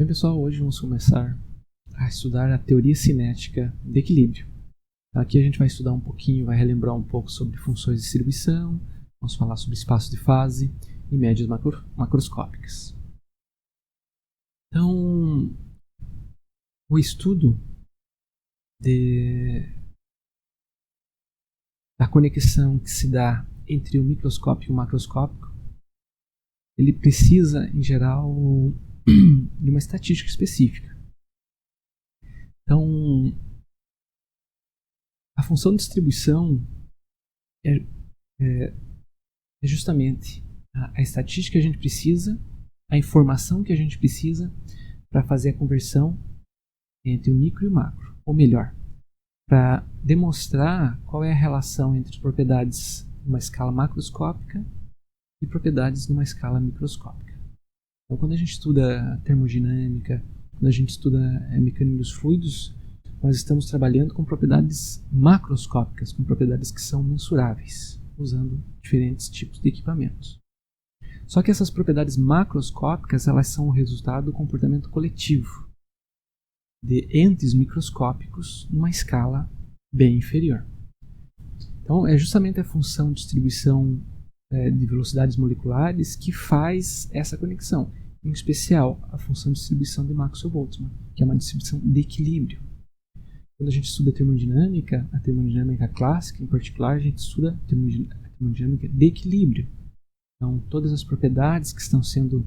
Bem, pessoal, hoje vamos começar a estudar a teoria cinética de equilíbrio. Aqui a gente vai estudar um pouquinho, vai relembrar um pouco sobre funções de distribuição, vamos falar sobre espaço de fase e médias macroscópicas. Então, o estudo da conexão que se dá entre o microscópio e o macroscópico, ele precisa, em geral, de uma estatística específica. Então, a função de distribuição é justamente a estatística que a gente precisa, a informação que a gente precisa para fazer a conversão entre o micro e o macro. Ou melhor, para demonstrar qual é a relação entre as propriedades numa escala macroscópica e propriedades numa escala microscópica. Então, quando a gente estuda termodinâmica, quando a gente estuda mecânica dos fluidos, nós estamos trabalhando com propriedades macroscópicas, com propriedades que são mensuráveis, usando diferentes tipos de equipamentos. Só que essas propriedades macroscópicas, elas são o resultado do comportamento coletivo de entes microscópicos numa escala bem inferior. Então, é justamente a função de distribuição de velocidades moleculares que faz essa conexão, em especial a função de distribuição de Maxwell-Boltzmann, que é uma distribuição de equilíbrio. Quando a gente estuda a termodinâmica clássica, em particular, a gente estuda a termodinâmica de equilíbrio. Então, todas as propriedades que estão sendo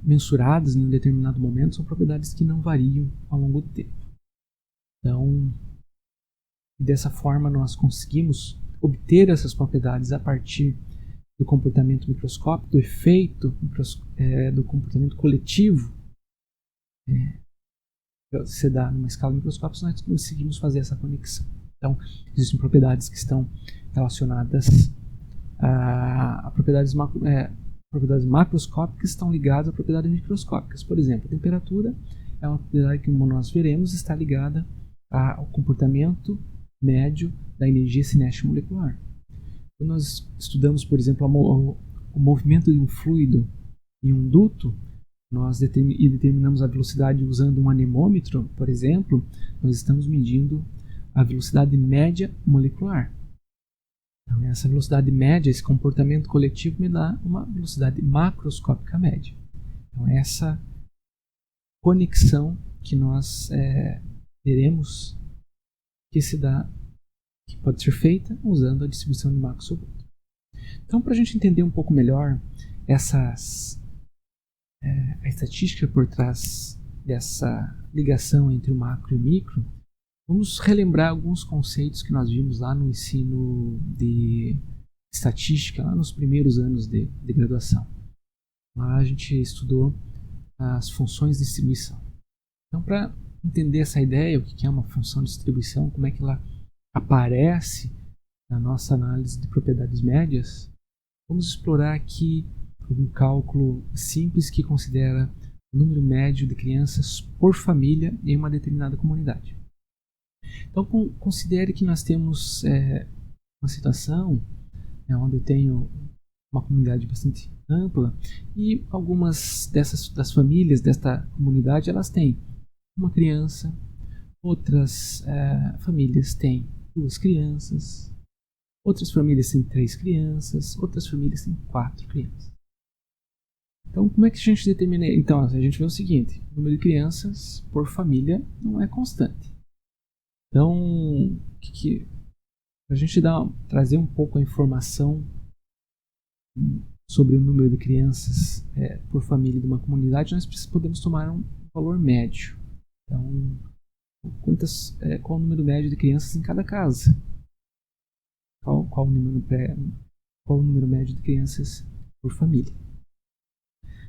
mensuradas em um determinado momento são propriedades que não variam ao longo do tempo. Então, dessa forma, nós conseguimos obter essas propriedades a partir do comportamento microscópico, do efeito do comportamento coletivo que se dá numa escala microscópica, nós conseguimos fazer essa conexão. Então, existem propriedades que estão relacionadas a propriedades macroscópicas que estão ligadas a propriedades microscópicas. Por exemplo, a temperatura é uma propriedade que, como nós veremos, está ligada ao comportamento médio da energia cinética molecular. Quando nós estudamos, por exemplo, o movimento de um fluido em um duto, nós determinamos a velocidade usando um anemômetro, por exemplo, nós estamos medindo a velocidade média molecular. Então, essa velocidade média, esse comportamento coletivo, me dá uma velocidade macroscópica média. Então, essa conexão que nós teremos que pode ser feita usando a distribuição de Maxwell-Boltzmann. Então, para a gente entender um pouco melhor a estatística por trás dessa ligação entre o macro e o micro, vamos relembrar alguns conceitos que nós vimos lá no ensino de estatística, lá nos primeiros anos de graduação. Lá a gente estudou as funções de distribuição. Então, para entender essa ideia, o que é uma função de distribuição, como é que ela aparece na nossa análise de propriedades médias, vamos explorar aqui um cálculo simples que considera o número médio de crianças por família em uma determinada comunidade. Então, considere que nós temos uma situação onde eu tenho uma comunidade bastante ampla e algumas das famílias desta comunidade, elas têm uma criança, outras famílias têm 2 crianças, outras famílias têm 3 crianças, outras famílias têm 4 crianças. Então, como é que a gente determina? Então, a gente vê o seguinte: o número de crianças por família não é constante. Então, para a gente trazer um pouco a informação sobre o número de crianças por família de uma comunidade, nós podemos tomar um valor médio. Então, qual o número médio de crianças em cada casa? Qual o número médio de crianças por família?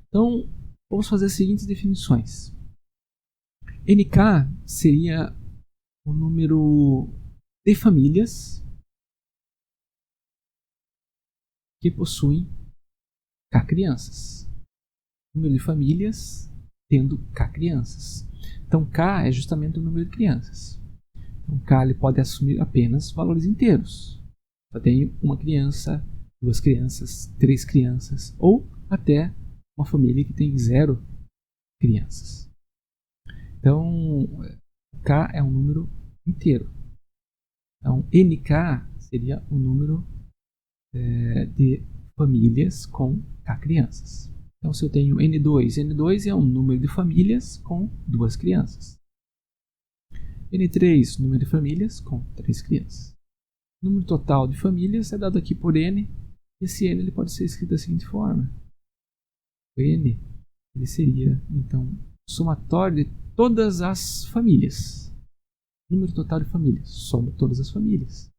Então, vamos fazer as seguintes definições. NK seria o número de famílias que possuem K crianças. Número de famílias tendo K crianças. Então, K é justamente o número de crianças. Então, K ele pode assumir apenas valores inteiros. Eu tenho uma criança, 2 crianças, 3 crianças, ou até uma família que tem 0 crianças. Então, K é um número inteiro. Então, NK seria o número de famílias com K crianças. Então, se eu tenho N2, N2 é um número de famílias com 2 crianças. N3, número de famílias com 3 crianças. O número total de famílias é dado aqui por N. Esse N ele pode ser escrito da seguinte forma. O N ele seria, então, o somatório de todas as famílias. Número total de famílias. Soma todas as famílias.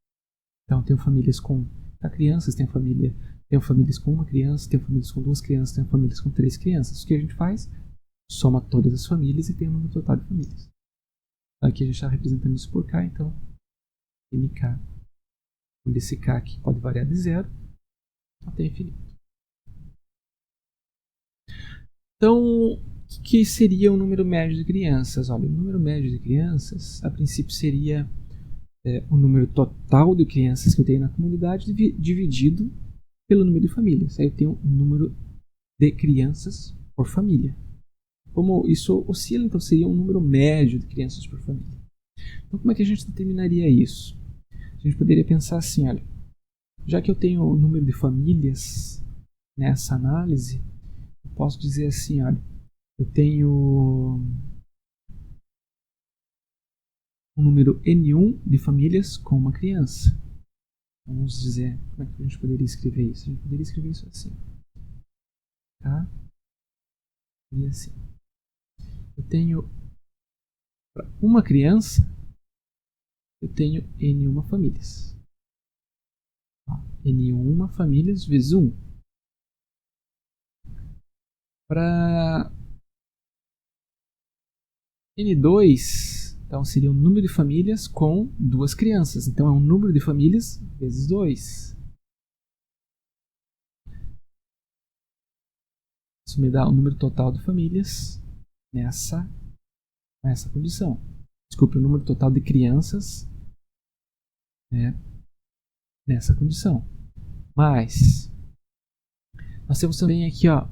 Então, tenho famílias com crianças, tenho famílias com uma criança, tenho famílias com 2 crianças, tenho famílias com 3 crianças. O que a gente faz? Soma todas as famílias e tem o número total de famílias. Aqui a gente está representando isso por K, então NK, onde esse K aqui pode variar de 0 até infinito. Então, o que seria o número médio de crianças? Olha, o número médio de crianças, a princípio, seria o número total de crianças que eu tenho na comunidade dividido pelo número de famílias. Aí eu tenho o número de crianças por família. Como isso oscila, então seria um número médio de crianças por família. Então, como é que a gente determinaria isso? A gente poderia pensar assim, olha, já que eu tenho o número de famílias nessa análise, eu posso dizer assim, olha, eu tenho um número N1 de famílias com uma criança. Vamos dizer, como é que a gente poderia escrever isso? A gente poderia escrever isso assim. Tá? E assim. Eu tenho para uma criança, eu tenho N1 famílias. N1 famílias vezes 1. Para N2, então seria um número de famílias com 2 crianças. Então é um número de famílias vezes 2. Isso me dá o número total de famílias nessa condição. Desculpe, o número total de crianças nessa condição. Mas nós temos também aqui, ó,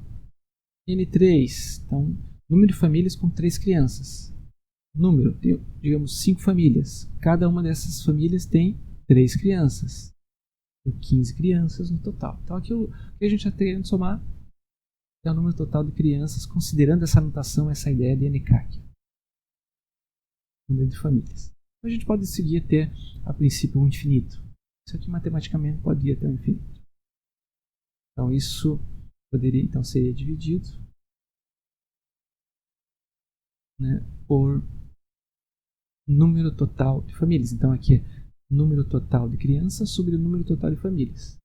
N3, então número de famílias com 3 crianças. Número, digamos, 5 famílias. Cada uma dessas famílias tem 3 crianças. Tem 15 crianças no total. Então aqui o que a gente está querendo somar é o número total de crianças, considerando essa anotação, essa ideia de NK aqui. Número de famílias. Então, a gente pode seguir até, a princípio, um infinito. Isso aqui matematicamente pode ir até o infinito. Então isso poderia, então, seria dividido, né, por número total de famílias. Então aqui é número total de crianças sobre o número total de famílias.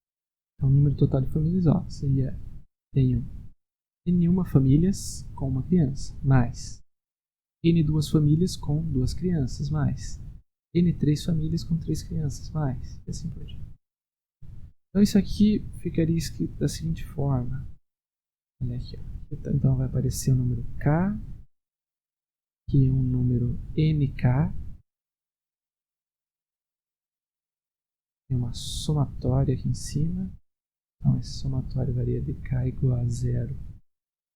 Então o número total de famílias, ó, seria, tenho N1 famílias com uma criança, mais N2 famílias com 2 crianças, mais N3 famílias com 3 crianças, mais, e assim por diante. Então isso aqui ficaria escrito da seguinte forma. Olha aqui, ó. Então vai aparecer o número K, que é um número NK, tem uma somatória aqui em cima. Então esse somatório varia de K igual a 0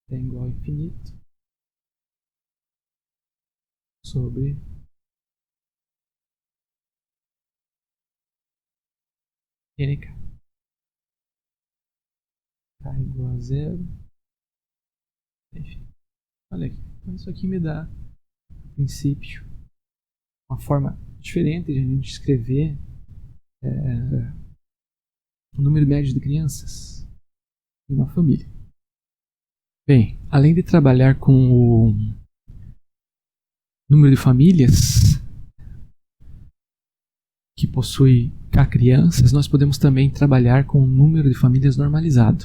até igual a infinito sobre NK. K igual a 0, enfim. Olha aqui. Então isso aqui me dá, a princípio, uma forma diferente de a gente escrever o número médio de crianças em uma família. Bem, além de trabalhar com o número de famílias que possui K crianças, nós podemos também trabalhar com o número de famílias normalizado,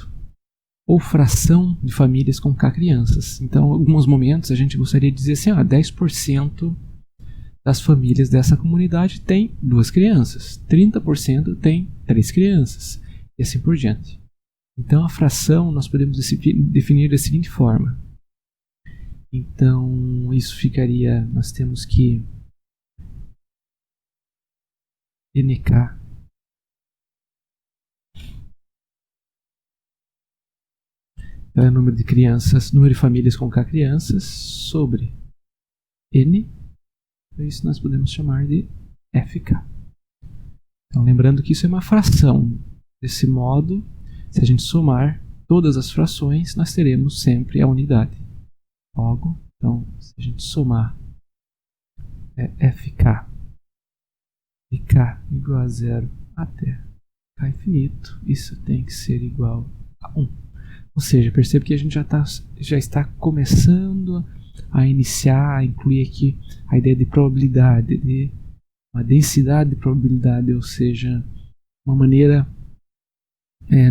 ou fração de famílias com K crianças. Então, em alguns momentos, a gente gostaria de dizer assim, 10% das famílias dessa comunidade tem 2 crianças, 30% tem 3 crianças, e assim por diante. Então, a fração nós podemos definir da seguinte forma. Então, isso ficaria, nós temos que NK número de crianças, número de famílias com K crianças, sobre N. Isso nós podemos chamar de FK. Então, lembrando que isso é uma fração. Desse modo, se a gente somar todas as frações, nós teremos sempre a unidade. Logo, então, se a gente somar FK de K igual a 0 até K infinito, isso tem que ser igual a 1. Ou seja, percebe que a gente já está começando a iniciar, a incluir aqui a ideia de probabilidade, de uma densidade de probabilidade, ou seja, uma maneira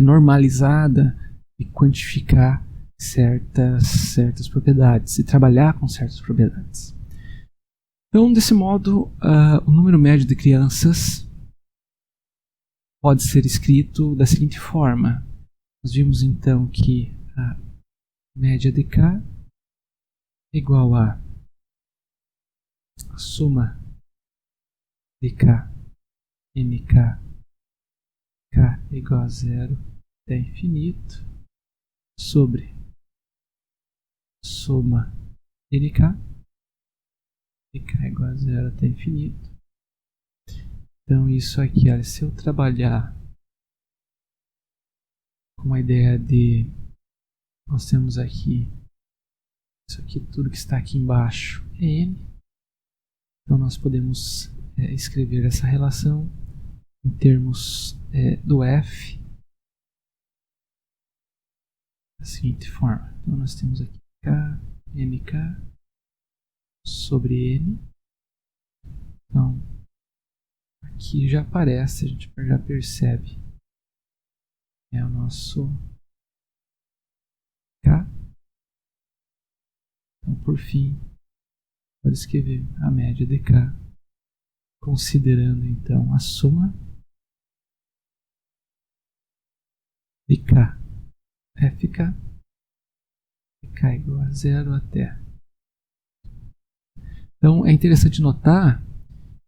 normalizada de quantificar certas propriedades e trabalhar com certas propriedades. Então, desse modo, o número médio de crianças pode ser escrito da seguinte forma. Nós vimos então que a média de K é igual a soma de K, NK, K é igual a 0 até infinito, sobre soma NK, NK é igual a 0 até infinito. Então isso aqui, olha, se eu trabalhar com a ideia de, nós temos aqui, isso aqui, tudo que está aqui embaixo é N, então nós podemos escrever essa relação em termos do F da seguinte forma. Então nós temos aqui K, NK sobre N. Então aqui já aparece, a gente já percebe, é o nosso K. Então por fim, pode escrever a média de K, considerando então a soma de K, FK, de K igual a 0 até. Então é interessante notar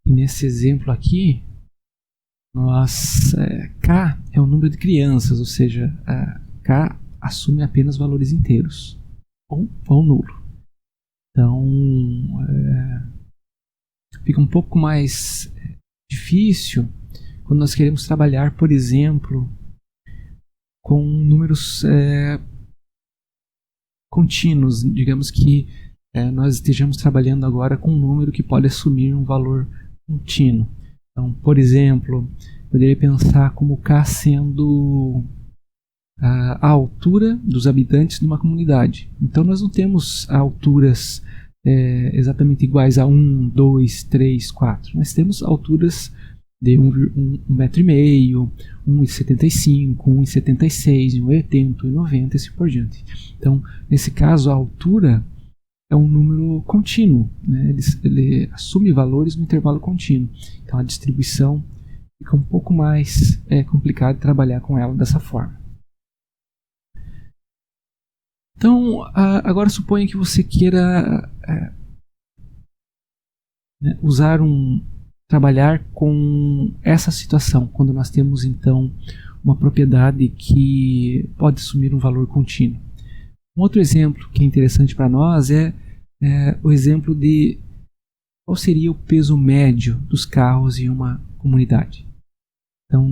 que nesse exemplo aqui, K é o número de crianças, ou seja, K assume apenas valores inteiros, ou nulo. Então fica um pouco mais difícil quando nós queremos trabalhar, por exemplo, com números contínuos. Digamos que nós estejamos trabalhando agora com um número que pode assumir um valor contínuo. Então, por exemplo, poderia pensar como K sendo a altura dos habitantes de uma comunidade. Então nós não temos alturas exatamente iguais a 1, 2, 3, 4. Nós temos alturas de 1,5 metro, 1,75, 1,76, 1,80, 1,90 e assim por diante. Então, nesse caso, a altura é um número contínuo, né? Ele assume valores no intervalo contínuo. Então, a distribuição fica um pouco mais complicado trabalhar com ela dessa forma. Então, agora suponha que você queira trabalhar com essa situação, quando nós temos então uma propriedade que pode assumir um valor contínuo. Um outro exemplo que é interessante para nós é o exemplo de qual seria o peso médio dos carros em uma comunidade. Então,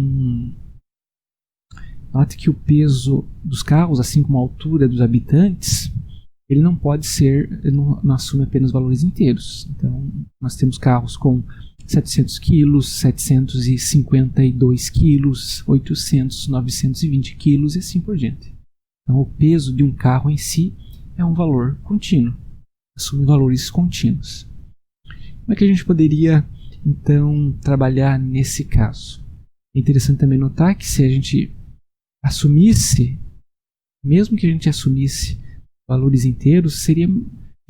note que o peso dos carros, assim como a altura dos habitantes, ele não pode ser, ele não assume apenas valores inteiros. Então, nós temos carros com 700 quilos, 752 quilos, 800, 920 quilos e assim por diante. Então, o peso de um carro em si é um valor contínuo, assume valores contínuos. Como é que a gente poderia, então, trabalhar nesse caso? É interessante também notar que se a gente assumisse, mesmo que a gente assumisse valores inteiros, seria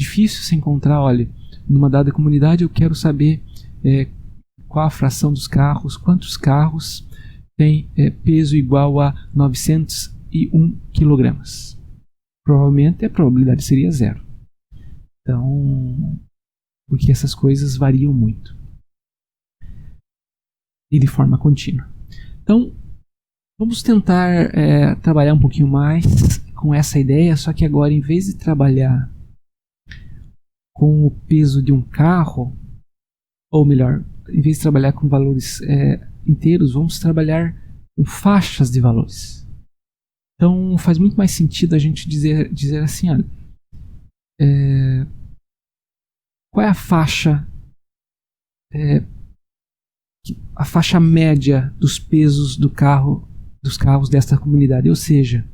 difícil se encontrar, olha, numa dada comunidade eu quero saber qual a fração dos carros, quantos carros têm peso igual a 901 kg. Provavelmente a probabilidade seria 0. Então, porque essas coisas variam muito e de forma contínua. Então, vamos tentar trabalhar um pouquinho mais com essa ideia, só que agora, em vez de trabalhar com o peso de um carro, ou melhor, em vez de trabalhar com valores inteiros, vamos trabalhar com faixas de valores. Então faz muito mais sentido a gente dizer assim, olha, qual é a faixa média dos pesos dos carros desta comunidade, ou seja,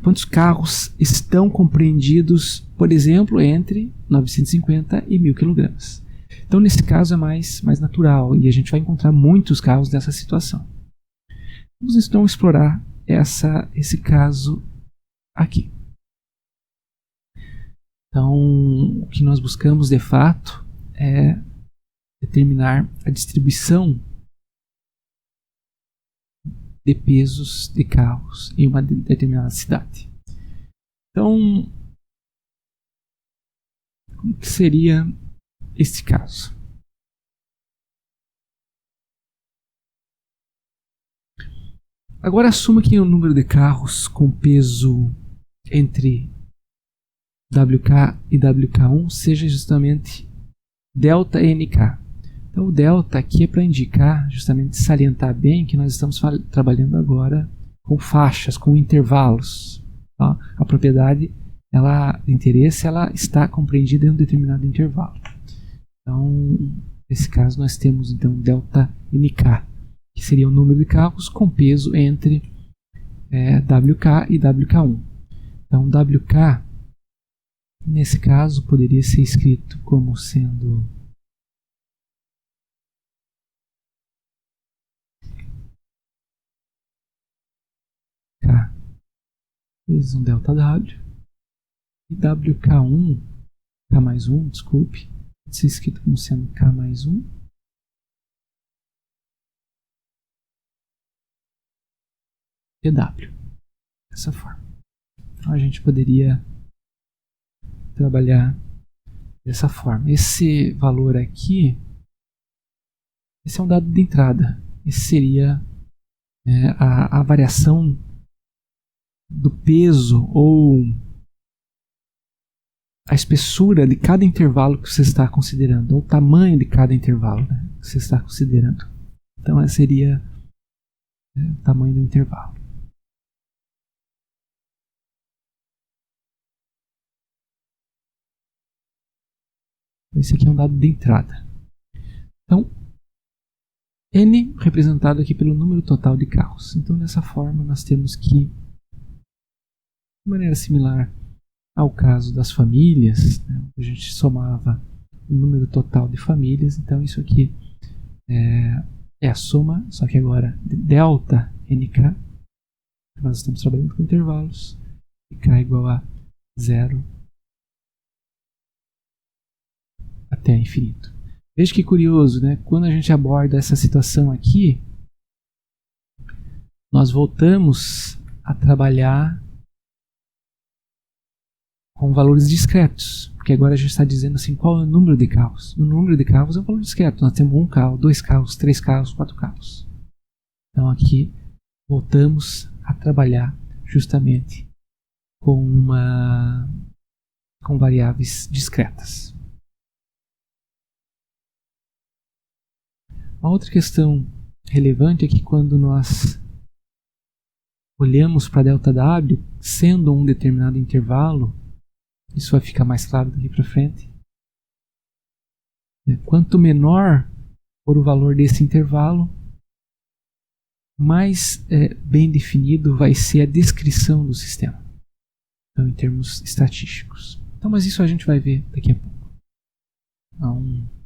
quantos carros estão compreendidos, por exemplo, entre 950 e 1000 kg. Então, nesse caso, é mais natural e a gente vai encontrar muitos carros dessa situação. Vamos então explorar esse caso aqui. Então, o que nós buscamos de fato é determinar a distribuição de pesos de carros em uma determinada cidade. Então, como que seria este caso? Agora assuma que o número de carros com peso entre WK e WK1 seja justamente delta NK. Então o delta aqui é para indicar, justamente salientar bem que nós estamos trabalhando agora com faixas, com intervalos. Tá? A propriedade de interesse ela está compreendida em um determinado intervalo. Então, nesse caso, nós temos então delta NK, que seria o número de carros com peso entre WK e WK1. Então, WK, nesse caso, poderia ser escrito como sendo K vezes um delta W, e WK1, K mais 1, desculpe, pode ser escrito como sendo K mais 1, TW, dessa forma. Então a gente poderia trabalhar dessa forma. Esse valor aqui, esse é um dado de entrada. Esse seria a variação do peso ou a espessura de cada intervalo que você está considerando, ou o tamanho de cada intervalo, né, que você está considerando. Então esse seria o tamanho do intervalo. Esse aqui é um dado de entrada. Então, N representado aqui pelo número total de carros. Então, dessa forma, nós temos que, de maneira similar ao caso das famílias, né, a gente somava o número total de famílias. Então, isso aqui é a soma, só que agora de delta NK. Nós estamos trabalhando com intervalos. E K igual a 0 até infinito. Veja que curioso, né? Quando a gente aborda essa situação aqui, nós voltamos a trabalhar com valores discretos, porque agora a gente está dizendo assim, qual é o número de carros. O número de carros é um valor discreto. Nós temos 1 carro, 2 carros, 3 carros, 4 carros. Então aqui voltamos a trabalhar justamente com variáveis discretas. Uma outra questão relevante é que quando nós olhamos para ΔW, sendo um determinado intervalo, isso vai ficar mais claro daqui para frente. Quanto menor for o valor desse intervalo, mais bem definido vai ser a descrição do sistema. Então, em termos estatísticos. Então, mas isso a gente vai ver daqui a pouco. Então,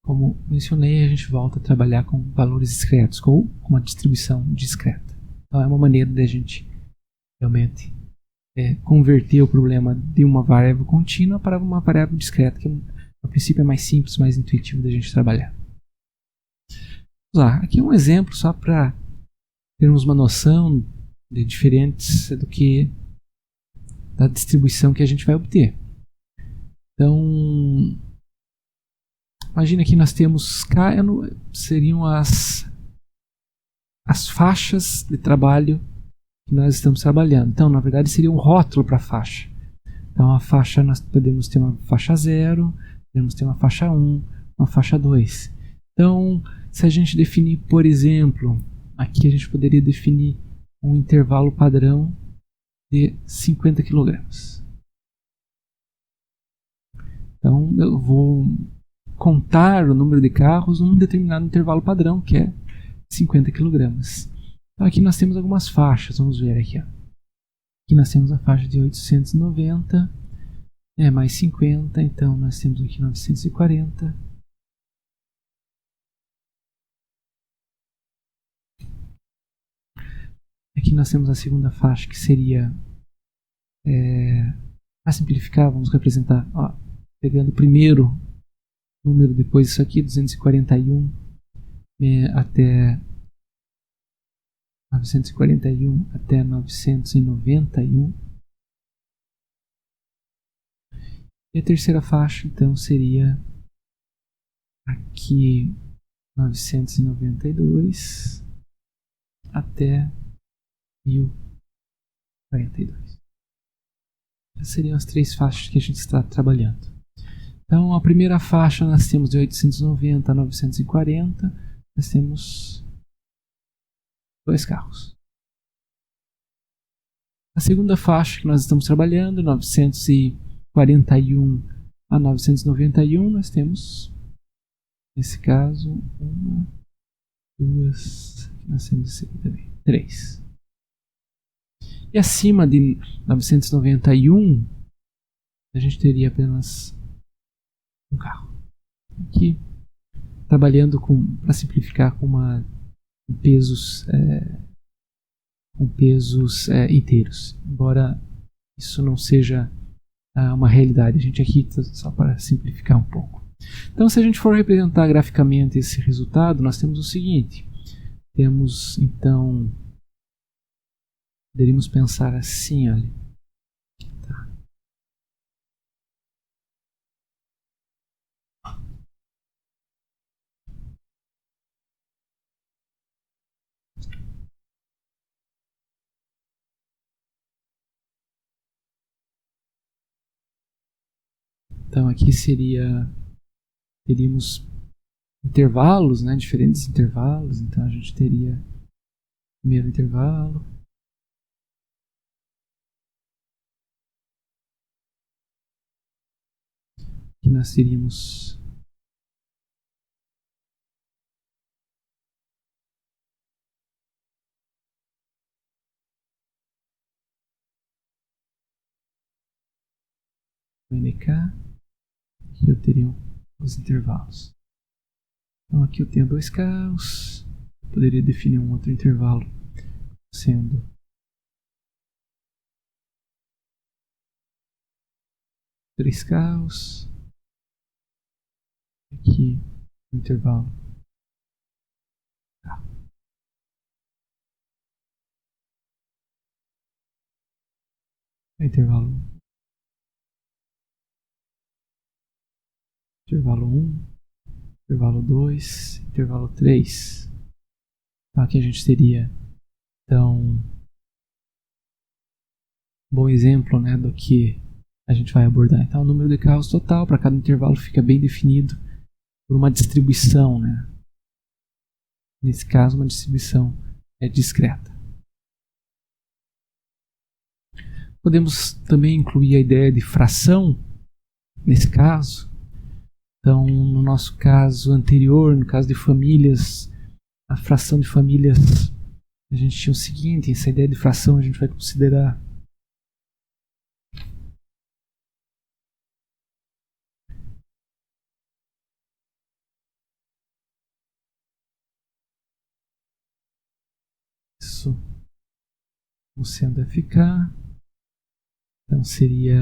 como mencionei, a gente volta a trabalhar com valores discretos ou com uma distribuição discreta. Então é uma maneira de a gente realmente converter o problema de uma variável contínua para uma variável discreta, que a princípio é mais simples, mais intuitivo da gente trabalhar. Vamos lá, aqui um exemplo só para termos uma noção de diferentes da distribuição que a gente vai obter. Então, imagina que nós temos K, seriam as faixas de trabalho que nós estamos trabalhando. Então, na verdade, seria um rótulo para a faixa. Então, a faixa, nós podemos ter uma faixa 0, podemos ter uma faixa 1, uma faixa 2. Então, se a gente definir, por exemplo, aqui a gente poderia definir um intervalo padrão de 50 kg. Então, eu vou contar o número de carros num determinado intervalo padrão, que é 50 kg. Então, aqui nós temos algumas faixas, vamos ver aqui. Ó. Aqui nós temos a faixa de 890, mais 50, então nós temos aqui 940. Aqui nós temos a segunda faixa, que seria, para simplificar, vamos representar, ó, pegando o primeiro número depois disso aqui, 241 até 941 até 991. E a terceira faixa, então, seria aqui 992 até 1042. Essas seriam as três faixas que a gente está trabalhando. Então, a primeira faixa nós temos de 890 a 940, nós temos 2 carros. A segunda faixa que nós estamos trabalhando, 941 a 991, nós temos, nesse caso, 1, 2, nós temos esse aqui também, 3. E acima de 991, a gente teria apenas um carro. Aqui, trabalhando para simplificar com pesos inteiros, embora isso não seja uma realidade. A gente aqui só para simplificar um pouco. Então, se a gente for representar graficamente esse resultado, nós temos o seguinte: temos então, poderíamos pensar assim, olha. Tá. Então aqui teríamos intervalos, né, diferentes intervalos. Então a gente teria o primeiro intervalo, aqui nós teríamos o NK, aqui eu teria os intervalos. Então aqui eu tenho 2 carros, eu poderia definir um outro intervalo sendo três carros, aqui o intervalo intervalo 1, intervalo 2, intervalo 3. Então aqui a gente teria então um bom exemplo, né, do que a gente vai abordar. Então o número de carros total para cada intervalo fica bem definido por uma distribuição, né? Nesse caso, uma distribuição discreta. Podemos também incluir a ideia de fração nesse caso. Então, no nosso caso anterior, no caso de famílias, a fração de famílias, a gente tinha o seguinte: essa ideia de fração a gente vai considerar isso como sendo FK. Então seria,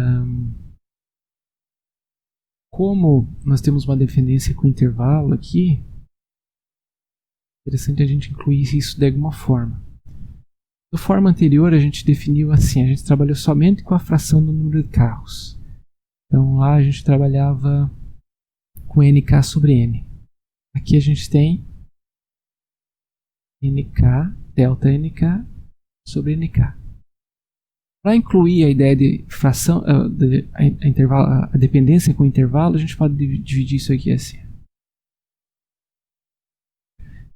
como nós temos uma dependência com intervalo aqui, interessante a gente incluir isso de alguma forma. Na forma anterior a gente definiu assim, a gente trabalhou somente com a fração do número de carros. Então lá a gente trabalhava com NK sobre N. Aqui a gente tem NK, delta NK sobre NK. Para incluir a ideia de fração, a dependência com intervalo, a gente pode dividir isso aqui assim.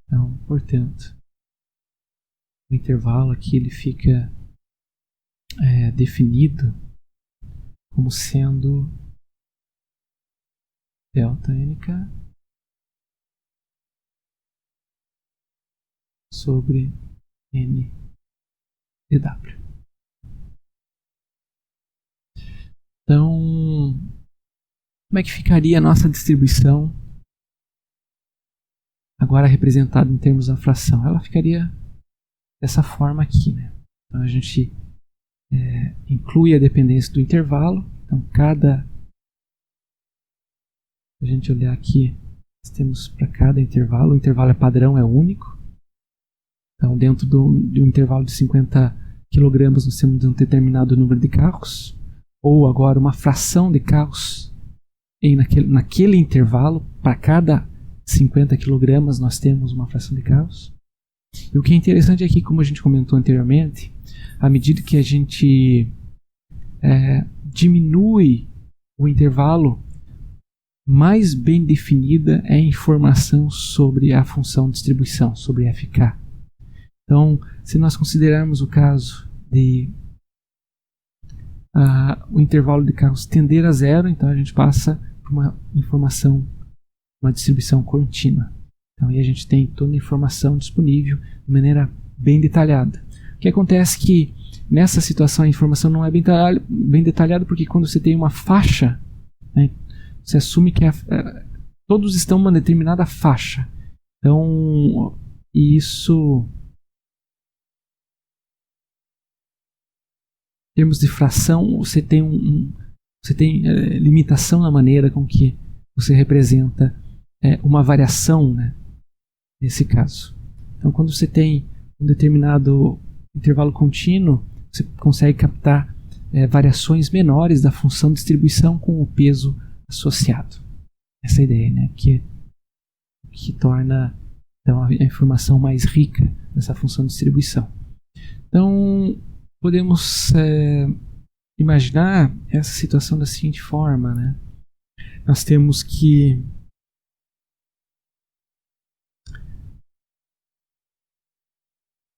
Então, portanto, o intervalo aqui ele fica definido como sendo delta nk sobre n dw. Então, como é que ficaria a nossa distribuição agora representada em termos da fração? Ela ficaria dessa forma aqui, né? Então a gente inclui a dependência do intervalo. Então a gente olhar aqui, nós temos para cada intervalo, o intervalo é padrão, é único. Então dentro de um intervalo de 50 kg nós temos um determinado número de carros, ou agora uma fração de carros naquele intervalo. Para cada 50 kg nós temos uma fração de carros. E o que é interessante aqui, como a gente comentou anteriormente, à medida que a gente diminui o intervalo, mais bem definida é a informação sobre a função de distribuição, sobre FK. Então, se nós considerarmos o caso de o intervalo de carros tender a zero, então a gente passa por uma informação, uma distribuição contínua. Então aí a gente tem toda a informação disponível de maneira bem detalhada. O que acontece é que nessa situação a informação não é bem detalhada, porque quando você tem uma faixa, né, você assume que todos estão em uma determinada faixa. Então isso, em termos de fração, você tem limitação na maneira com que você representa uma variação, né, nesse caso. Então, quando você tem um determinado intervalo contínuo, você consegue captar variações menores da função de distribuição com o peso associado. Essa ideia, né, que torna então, a informação mais rica dessa função de distribuição. Então, podemos imaginar essa situação da seguinte forma, né? Nós temos que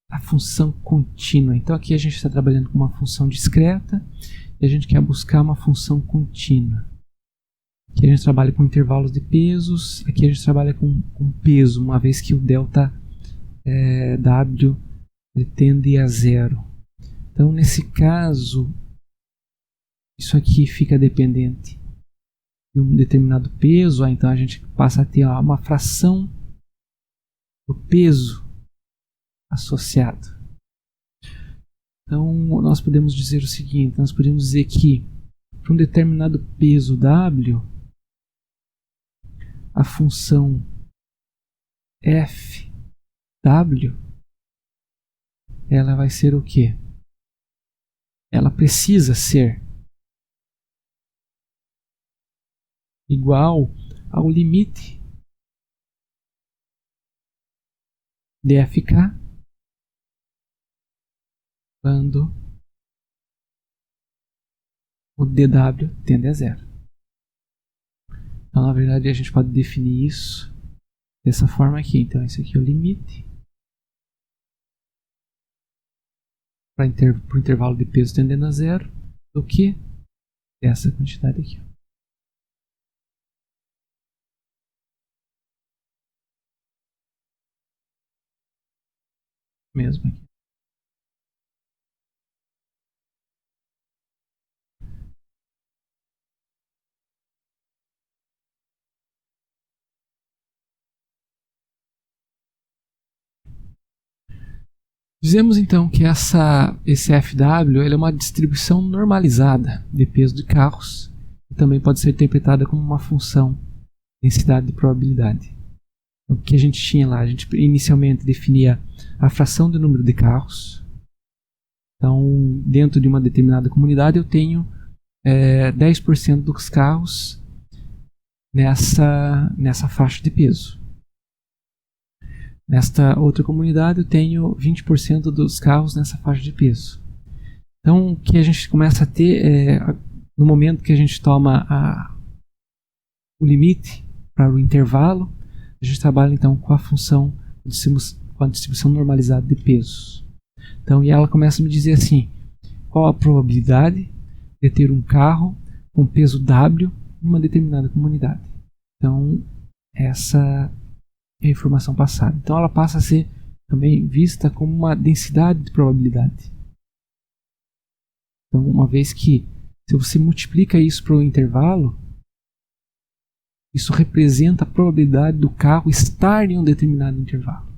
a função contínua. Então aqui a gente está trabalhando com uma função discreta e a gente quer buscar uma função contínua. Aqui a gente trabalha com intervalos de pesos, aqui a gente trabalha com peso, uma vez que o delta W ele tende a zero. Então nesse caso, isso aqui fica dependente de um determinado peso, então a gente passa a ter uma fração do peso associado. Então nós podemos dizer o seguinte, nós podemos dizer que para um determinado peso W, a função FW ela vai ser o quê? Ela precisa ser igual ao limite de FK quando o dW tende a zero. Então, na verdade, a gente pode definir isso dessa forma aqui. Então, esse aqui é o limite para o intervalo de peso tendendo a zero do que essa quantidade aqui. Mesmo aqui. Dizemos então que esse FW ele é uma distribuição normalizada de peso de carros e também pode ser interpretada como uma função de densidade de probabilidade. Então, o que a gente tinha lá? A gente inicialmente definia a fração do número de carros. Então, dentro de uma determinada comunidade, eu tenho 10% dos carros nessa faixa de peso. Nesta outra comunidade eu tenho 20% dos carros nessa faixa de peso. Então, o que a gente começa a ter no momento que a gente toma o limite para o intervalo, a gente trabalha então com a função com a distribuição normalizada de pesos. Então, e ela começa a me dizer assim: qual a probabilidade de ter um carro com peso W numa determinada comunidade? Então, essa é a informação passada. Então, ela passa a ser também vista como uma densidade de probabilidade. Então, uma vez que, se você multiplica isso para o intervalo, isso representa a probabilidade do carro estar em um determinado intervalo.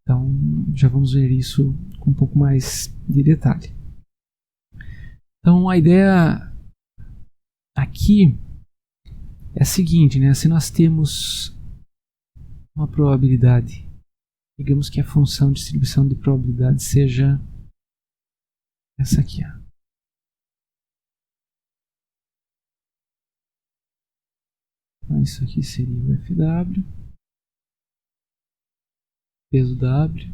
Então, já vamos ver isso com um pouco mais de detalhe. Então, a ideia aqui é a seguinte, né? Se nós temos uma probabilidade, digamos que a função de distribuição de probabilidade seja essa aqui. Então, isso aqui seria o FW, peso W.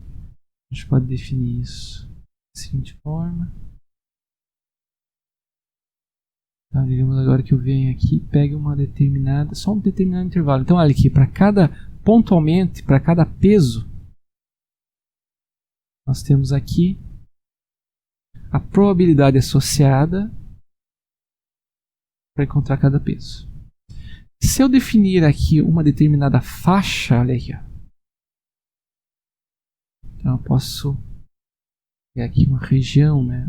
A gente pode definir isso da seguinte forma. Então, digamos agora que eu venho aqui e pegue uma determinada, só um determinado intervalo. Então, olha aqui, para cada, pontualmente, para cada peso, nós temos aqui a probabilidade associada para encontrar cada peso. Se eu definir aqui uma determinada faixa, olha aqui, ó. Então eu posso pegar aqui uma região, né,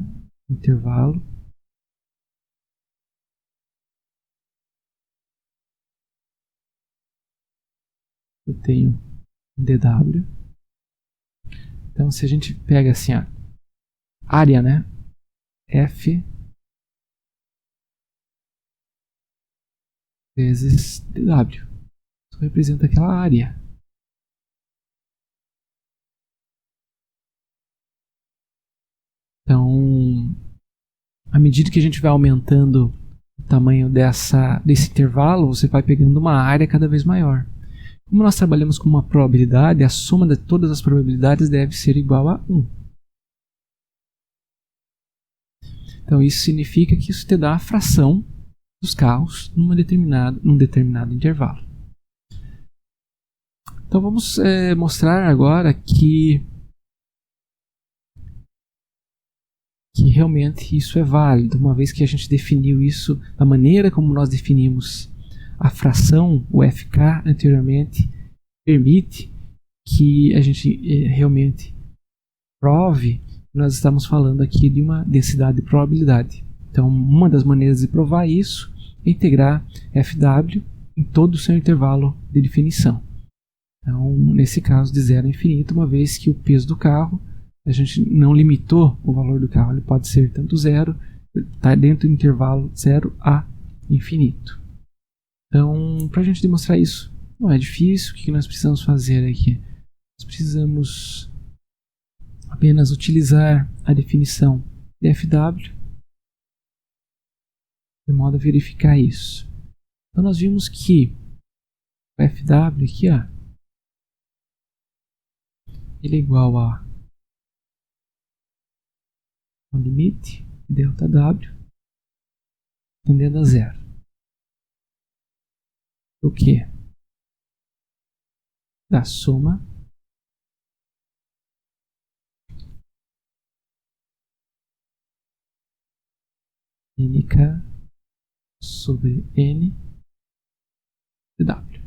intervalo. Eu tenho um DW. Então se a gente pega assim, a área, né, F vezes DW. Isso representa aquela área. Então, à medida que a gente vai aumentando o tamanho desse intervalo, você vai pegando uma área cada vez maior. Como nós trabalhamos com uma probabilidade, a soma de todas as probabilidades deve ser igual a 1. Então isso significa que isso te dá a fração dos carros num determinado intervalo. Então vamos mostrar agora que realmente isso é válido, uma vez que a gente definiu isso da maneira como nós definimos a fração, o FK, anteriormente, permite que a gente realmente prove que nós estamos falando aqui de uma densidade de probabilidade. Então, uma das maneiras de provar isso é integrar FW em todo o seu intervalo de definição. Então, nesse caso, de 0 a infinito, uma vez que o peso do carro, a gente não limitou o valor do carro, ele pode ser tanto 0, está dentro do intervalo 0 a infinito. Então, para a gente demonstrar isso, não é difícil. O que nós precisamos fazer aqui? Nós precisamos apenas utilizar a definição de FW de modo a verificar isso. Então nós vimos que o FW aqui, ó, ele é igual ao limite de delta W tendendo a 0. O que? Da soma nk sobre n de W.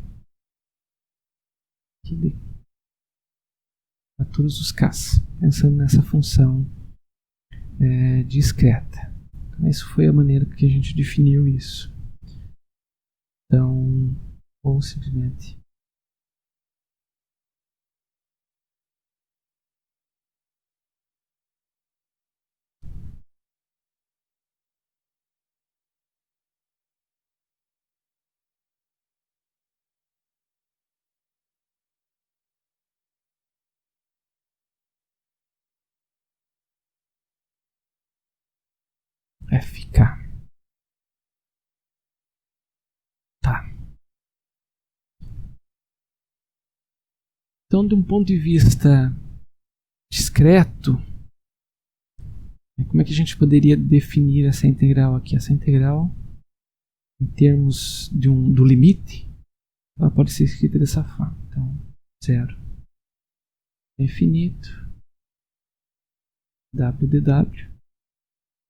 Para todos os Ks, pensando nessa função discreta. Então, essa foi a maneira que a gente definiu isso. Então, ou simplesmente FK. Tá. Então, de um ponto de vista discreto, como é que a gente poderia definir essa integral aqui? Essa integral, em termos do limite, ela pode ser escrita dessa forma. Então, 0 é infinito, w de w,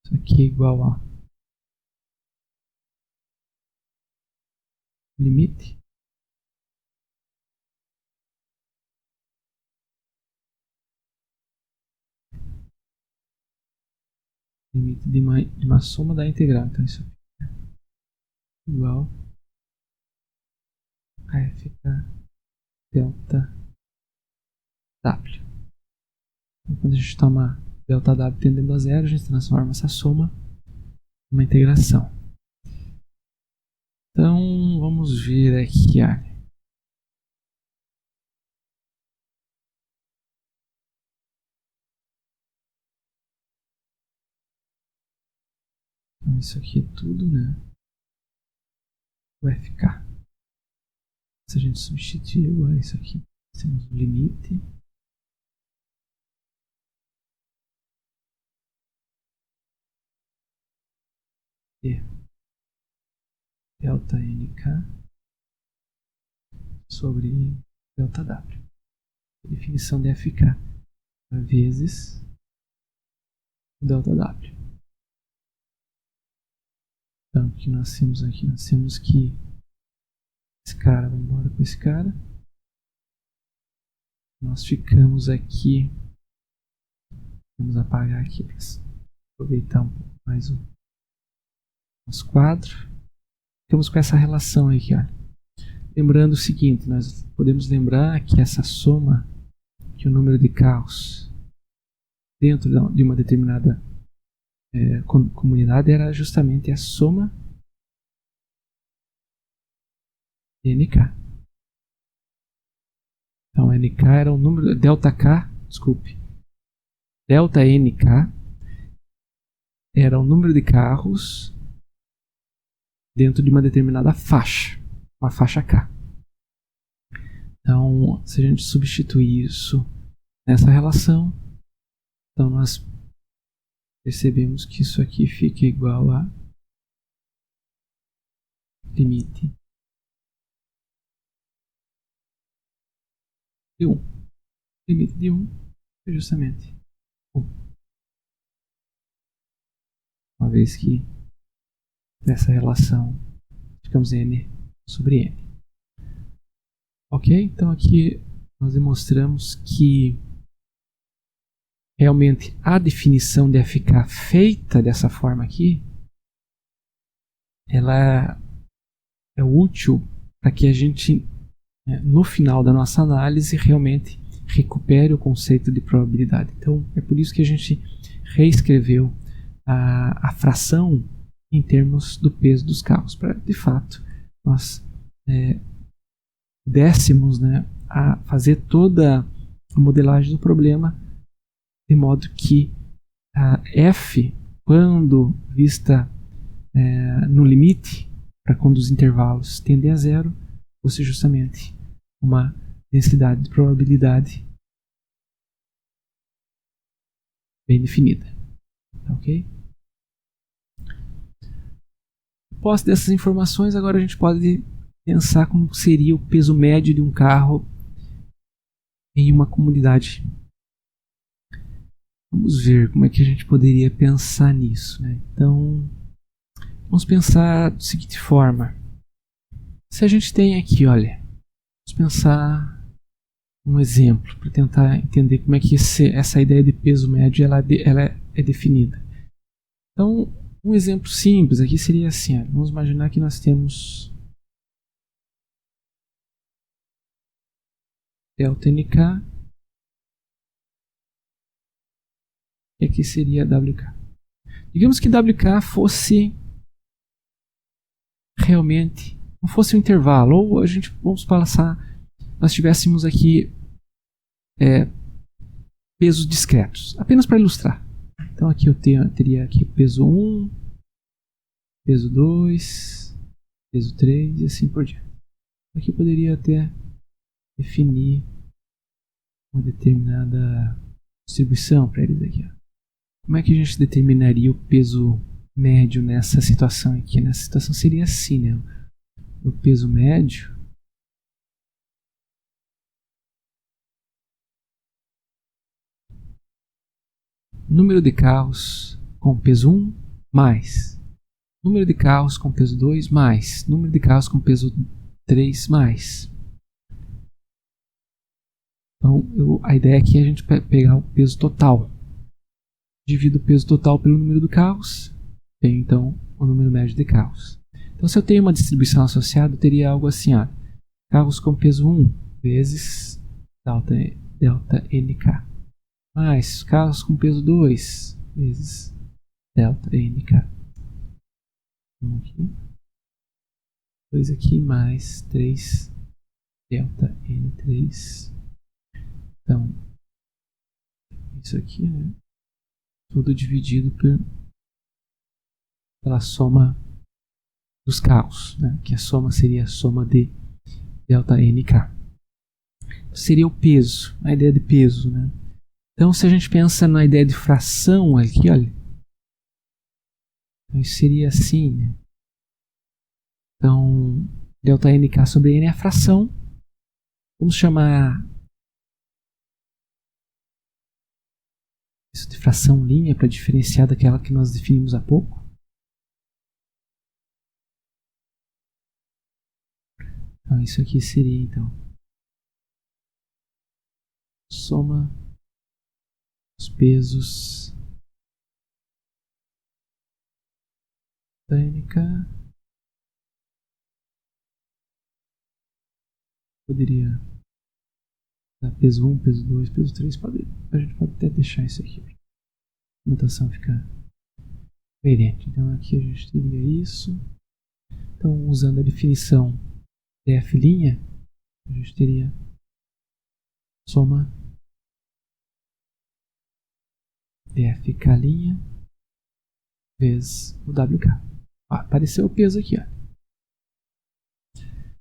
isso aqui é igual a limite de uma soma da integral. Então, isso aqui é igual a f delta w. Então, quando a gente toma delta w tendendo a zero, a gente transforma essa soma em uma integração. Então, vamos ver aqui, olha. Então, isso aqui é tudo, né? O FK. Se a gente substituir agora isso aqui, temos o limite de delta nk sobre delta w. A definição de FK vezes o delta w. Então, o que nós temos aqui? Nós temos que esse cara vai embora com esse cara. Nós ficamos aqui. Vamos apagar aqui para aproveitar um pouco mais o nosso quadro. Ficamos com essa relação aqui, olha. Lembrando o seguinte, nós podemos lembrar que essa soma, que o número de carros dentro de uma determinada comunidade era justamente a soma de NK. Então, NK era o número, delta NK era o número de carros dentro de uma determinada faixa, uma faixa K. Então, se a gente substituir isso nessa relação, então nós percebemos que isso aqui fica igual a limite de 1. Limite de 1 é justamente 1. Uma vez que nessa relação ficamos n sobre n. Ok? Então aqui nós demonstramos que realmente a definição de FK feita dessa forma aqui, ela é útil para que a gente, no final da nossa análise, realmente recupere o conceito de probabilidade. Então é por isso que a gente reescreveu a fração em termos do peso dos carros, para de fato nós pudéssemos, né, a fazer toda a modelagem do problema de modo que a f, quando vista no limite, para quando os intervalos tendem a zero, fosse justamente uma densidade de probabilidade bem definida. Ok? Após dessas informações, agora a gente pode pensar como seria o peso médio de um carro em uma comunidade. Vamos ver como é que a gente poderia pensar nisso, né? Então, vamos pensar da seguinte forma. Se a gente tem aqui, olha, vamos pensar um exemplo para tentar entender como é que essa ideia de peso médio ela é definida. Então, um exemplo simples aqui seria assim, olha, vamos imaginar que nós temos delta NK, e aqui seria WK. Digamos que WK fosse realmente, não fosse um intervalo, ou a gente, vamos passar, nós tivéssemos aqui pesos discretos, apenas para ilustrar. Então aqui eu teria aqui peso 1, peso 2, peso 3 e assim por diante. Aqui poderia até definir uma determinada distribuição para eles aqui. Ó. Como é que a gente determinaria o peso médio nessa situação aqui? Nessa situação seria assim, né? O peso médio número de carros com peso 1 mais número de carros com peso 2 mais número de carros com peso 3 mais. Então, a ideia aqui é a gente pegar o peso total. Divido o peso total pelo número de carros. Tenho, então, o número médio de carros. Então, se eu tenho uma distribuição associada, eu teria algo assim, ó. Carros com peso 1 vezes delta NK. Mais carros com peso 2 vezes delta NK. 1 aqui. 2 aqui, mais 3 delta N3. Então, isso aqui, né? Tudo dividido pela soma dos carros, né? Que a soma seria a soma de delta NK. Seria o peso, a ideia de peso, né? Então, se a gente pensa na ideia de fração aqui, olha, então isso seria assim, né? Então, delta NK sobre N é a fração. Vamos chamar isso de fração linha para diferenciar daquela que nós definimos há pouco. Então, isso aqui seria, então, soma os pesos da NK. Poderia dar peso 1, peso 2, peso 3. A gente pode até deixar isso aqui para a notação ficar coerente. Então, aqui a gente teria isso. Então, usando a definição df', a gente teria soma dfk' vezes o wk. Apareceu o peso aqui. Ó.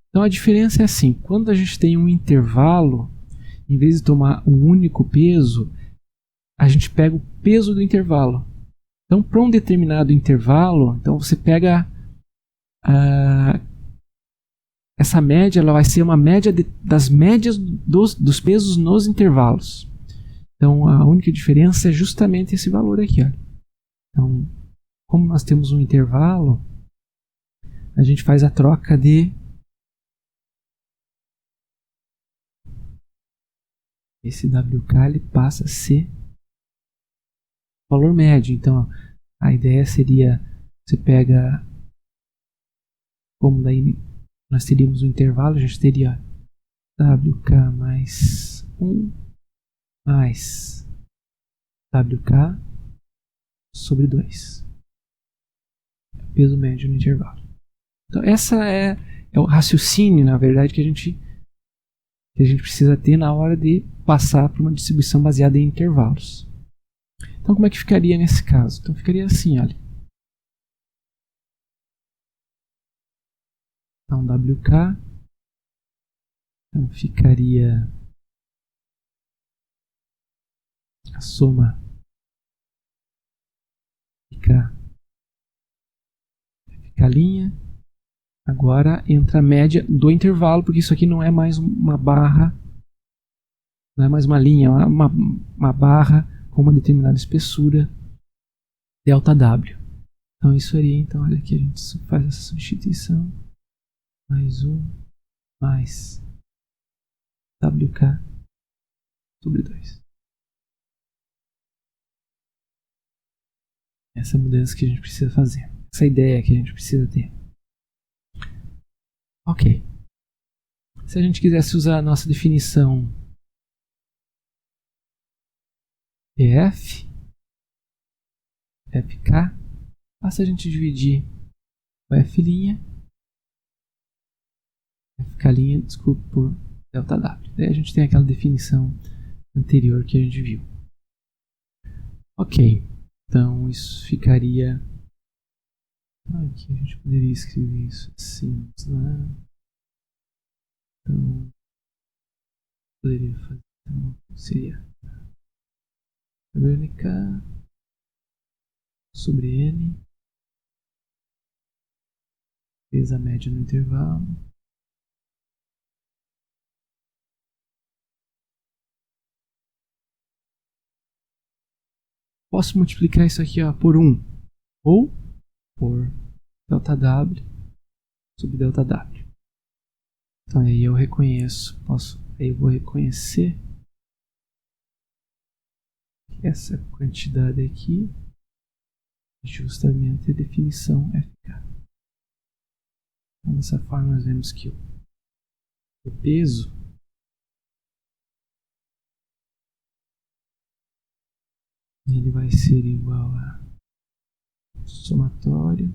Então, a diferença é assim. Quando a gente tem um intervalo, em vez de tomar um único peso, a gente pega o peso do intervalo. Então, para um determinado intervalo, então você pega essa média, ela vai ser uma média das médias dos pesos nos intervalos. Então, a única diferença é justamente esse valor aqui. Ó. Então, como nós temos um intervalo, a gente faz a troca de esse WK, ele passa a ser valor médio. Então, a ideia seria, você pega, como daí nós teríamos um intervalo, a gente teria WK mais 1 mais WK sobre 2. Peso médio no intervalo. Então, essa é o raciocínio, na verdade, que a gente precisa ter na hora de passar para uma distribuição baseada em intervalos. Então, como é que ficaria nesse caso? Então, ficaria assim, olha. Então, WK então, ficaria a soma fica linha. Agora entra a média do intervalo, porque isso aqui não é mais uma barra, não é mais uma linha, é uma barra com uma determinada espessura, delta W. Então isso seria, então olha aqui, a gente faz essa substituição, mais 1 mais WK sobre 2. Essa mudança que a gente precisa fazer, essa ideia que a gente precisa ter. Ok. Se a gente quisesse usar a nossa definição EF, FK, basta a gente dividir o F', FK', desculpa, por delta W. Daí a gente tem aquela definição anterior que a gente viu. Ok, então isso ficaria... Aqui a gente poderia escrever isso assim, né? Então, poderia fazer... Então, seria LK sobre N vezes a média no intervalo. Posso multiplicar isso aqui por 1 ou por ΔW sobre ΔW. Então aí eu reconheço, aí eu vou reconhecer que essa quantidade aqui é justamente a definição FK. Então, dessa forma nós vemos que o peso ele vai ser igual a somatório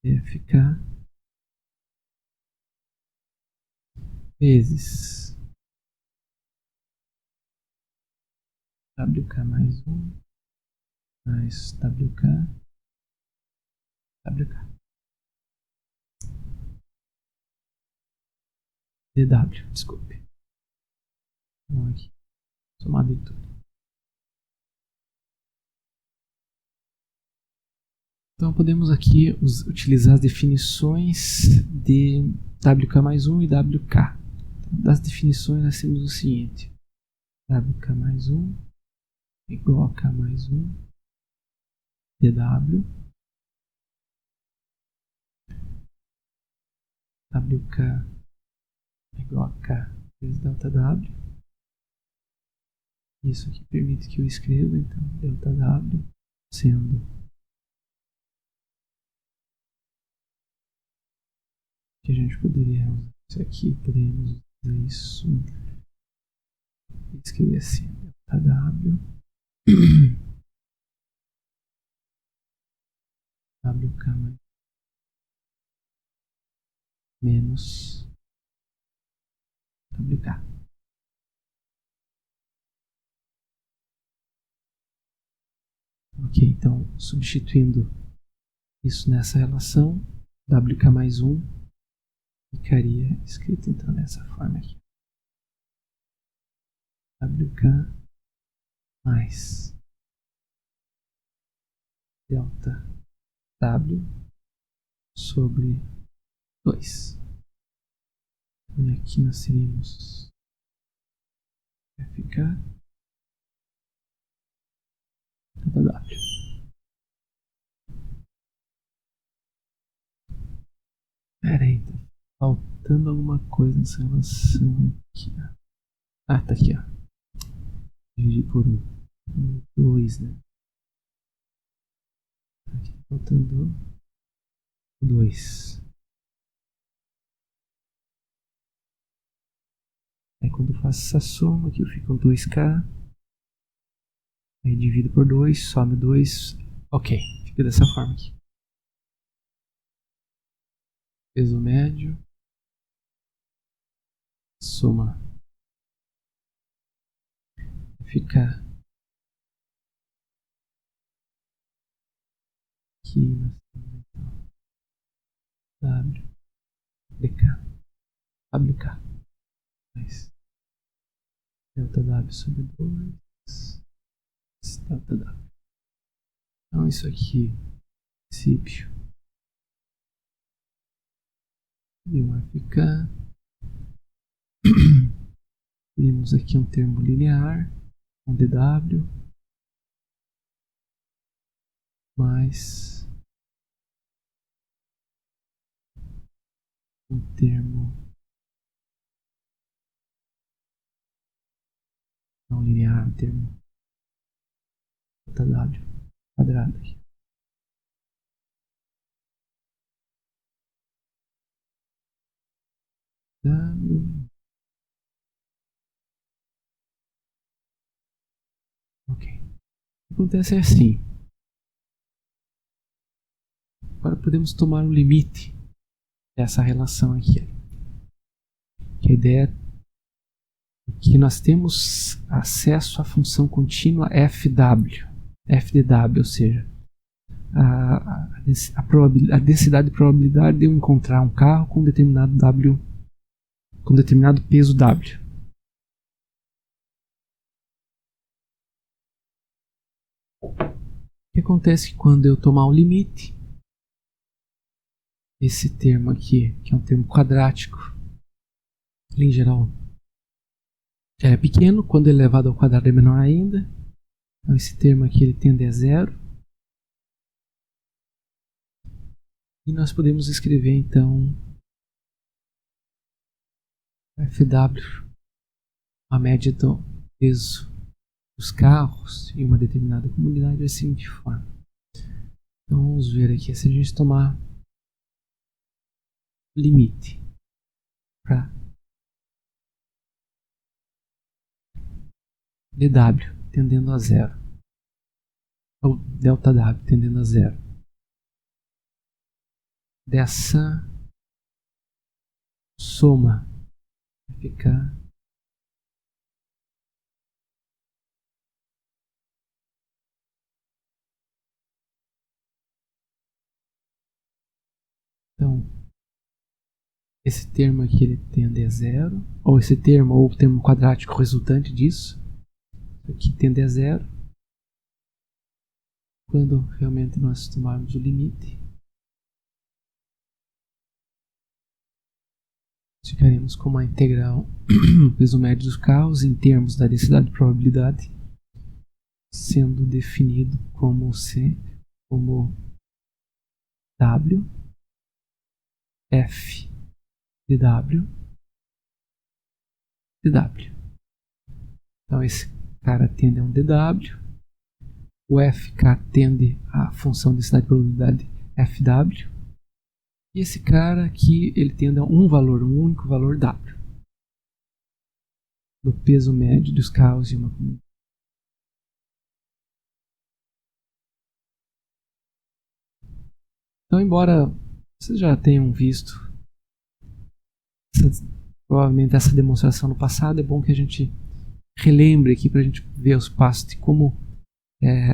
FK vezes WK mais 1 mais WK DW, desculpe. Então aqui, somado em tudo. Então podemos aqui utilizar as definições de WK mais 1 e WK. Então, das definições nós temos o seguinte: WK mais 1 igual a K mais 1 dW, WK igual a K vezes ΔW. Isso aqui permite que eu escreva então ΔW sendo que a gente poderia usar isso aqui, poderíamos usar isso e escrever assim ΔW WK mais menos WK. Ok, então substituindo isso nessa relação, WK mais 1 ficaria escrito então dessa forma aqui: WK mais delta W sobre 2. E aqui nós teríamos FK delta W. Pera aí, tá faltando alguma coisa nessa relação aqui. Ah, tá aqui, ó. Dividir por 2, né? Aqui faltando 2. Aí quando eu faço essa soma aqui, eu fico com 2K. Aí divido por 2, some 2. Ok, fica dessa forma aqui. Peso médio. Soma. Fica aqui nós temos então W, DK, WK, mais delta W sobre 2, delta W. Então isso aqui, princípio de um FK. Temos aqui um termo linear, um dW, mais um termo não linear, um termo W quadrado aqui. W. Ok. O que acontece é assim. Agora podemos tomar um limite dessa relação aqui. Que a ideia é que nós temos acesso à função contínua FW, FDW, ou seja, a densidade de probabilidade de eu encontrar um carro com determinado W, com determinado peso W. que acontece quando eu tomar o limite, esse termo aqui, que é um termo quadrático, em geral já é pequeno, quando ele é elevado ao quadrado é menor ainda. Então esse termo aqui ele tende a zero. E nós podemos escrever então FW, a média do peso dos carros em uma determinada comunidade da seguinte forma. Então vamos ver aqui, se a gente tomar limite para dW tendendo a zero, ou ΔW tendendo a zero, dessa soma vai ficar então esse termo aqui ele tende a zero, ou esse termo, ou o termo quadrático resultante disso, aqui tende a zero. Quando realmente nós tomarmos o limite, ficaremos com uma integral peso médio dos carros em termos da densidade de probabilidade, sendo definido como W F dW dW. Então esse cara tende a um dW, o FK tende à função de densidade de probabilidade FW, e esse cara aqui ele tende a um único valor W do peso médio dos carros em uma comunidade. Então, embora vocês já tenham visto provavelmente essa demonstração no passado, é bom que a gente relembre aqui para a gente ver os passos de como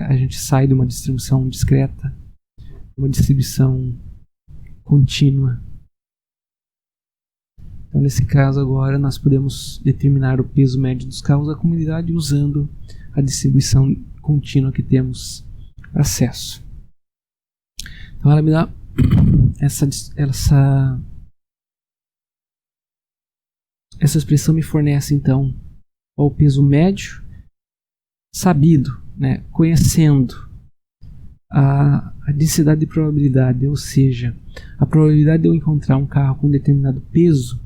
a gente sai de uma distribuição discreta, uma distribuição contínua. Então, nesse caso agora, nós podemos determinar o peso médio dos carros da comunidade usando a distribuição contínua que temos acesso. Então, ela me dá essa expressão me fornece então o peso médio sabido, né, conhecendo a densidade de probabilidade, ou seja, a probabilidade de eu encontrar um carro com determinado peso.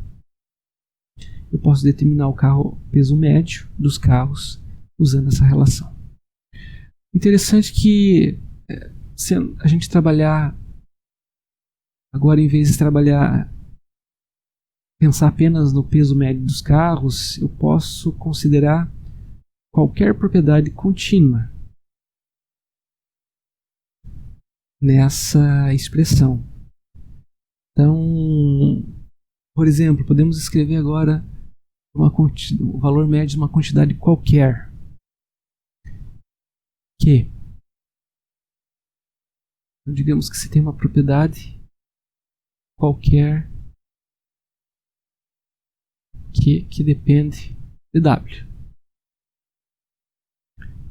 Eu posso determinar o peso médio dos carros usando essa relação. Interessante que se a gente trabalhar agora, em vez de pensar apenas no peso médio dos carros, eu posso considerar qualquer propriedade contínua nessa expressão. Então, por exemplo, podemos escrever agora o valor médio de uma quantidade qualquer que, digamos que se tem uma propriedade qualquer que depende de W.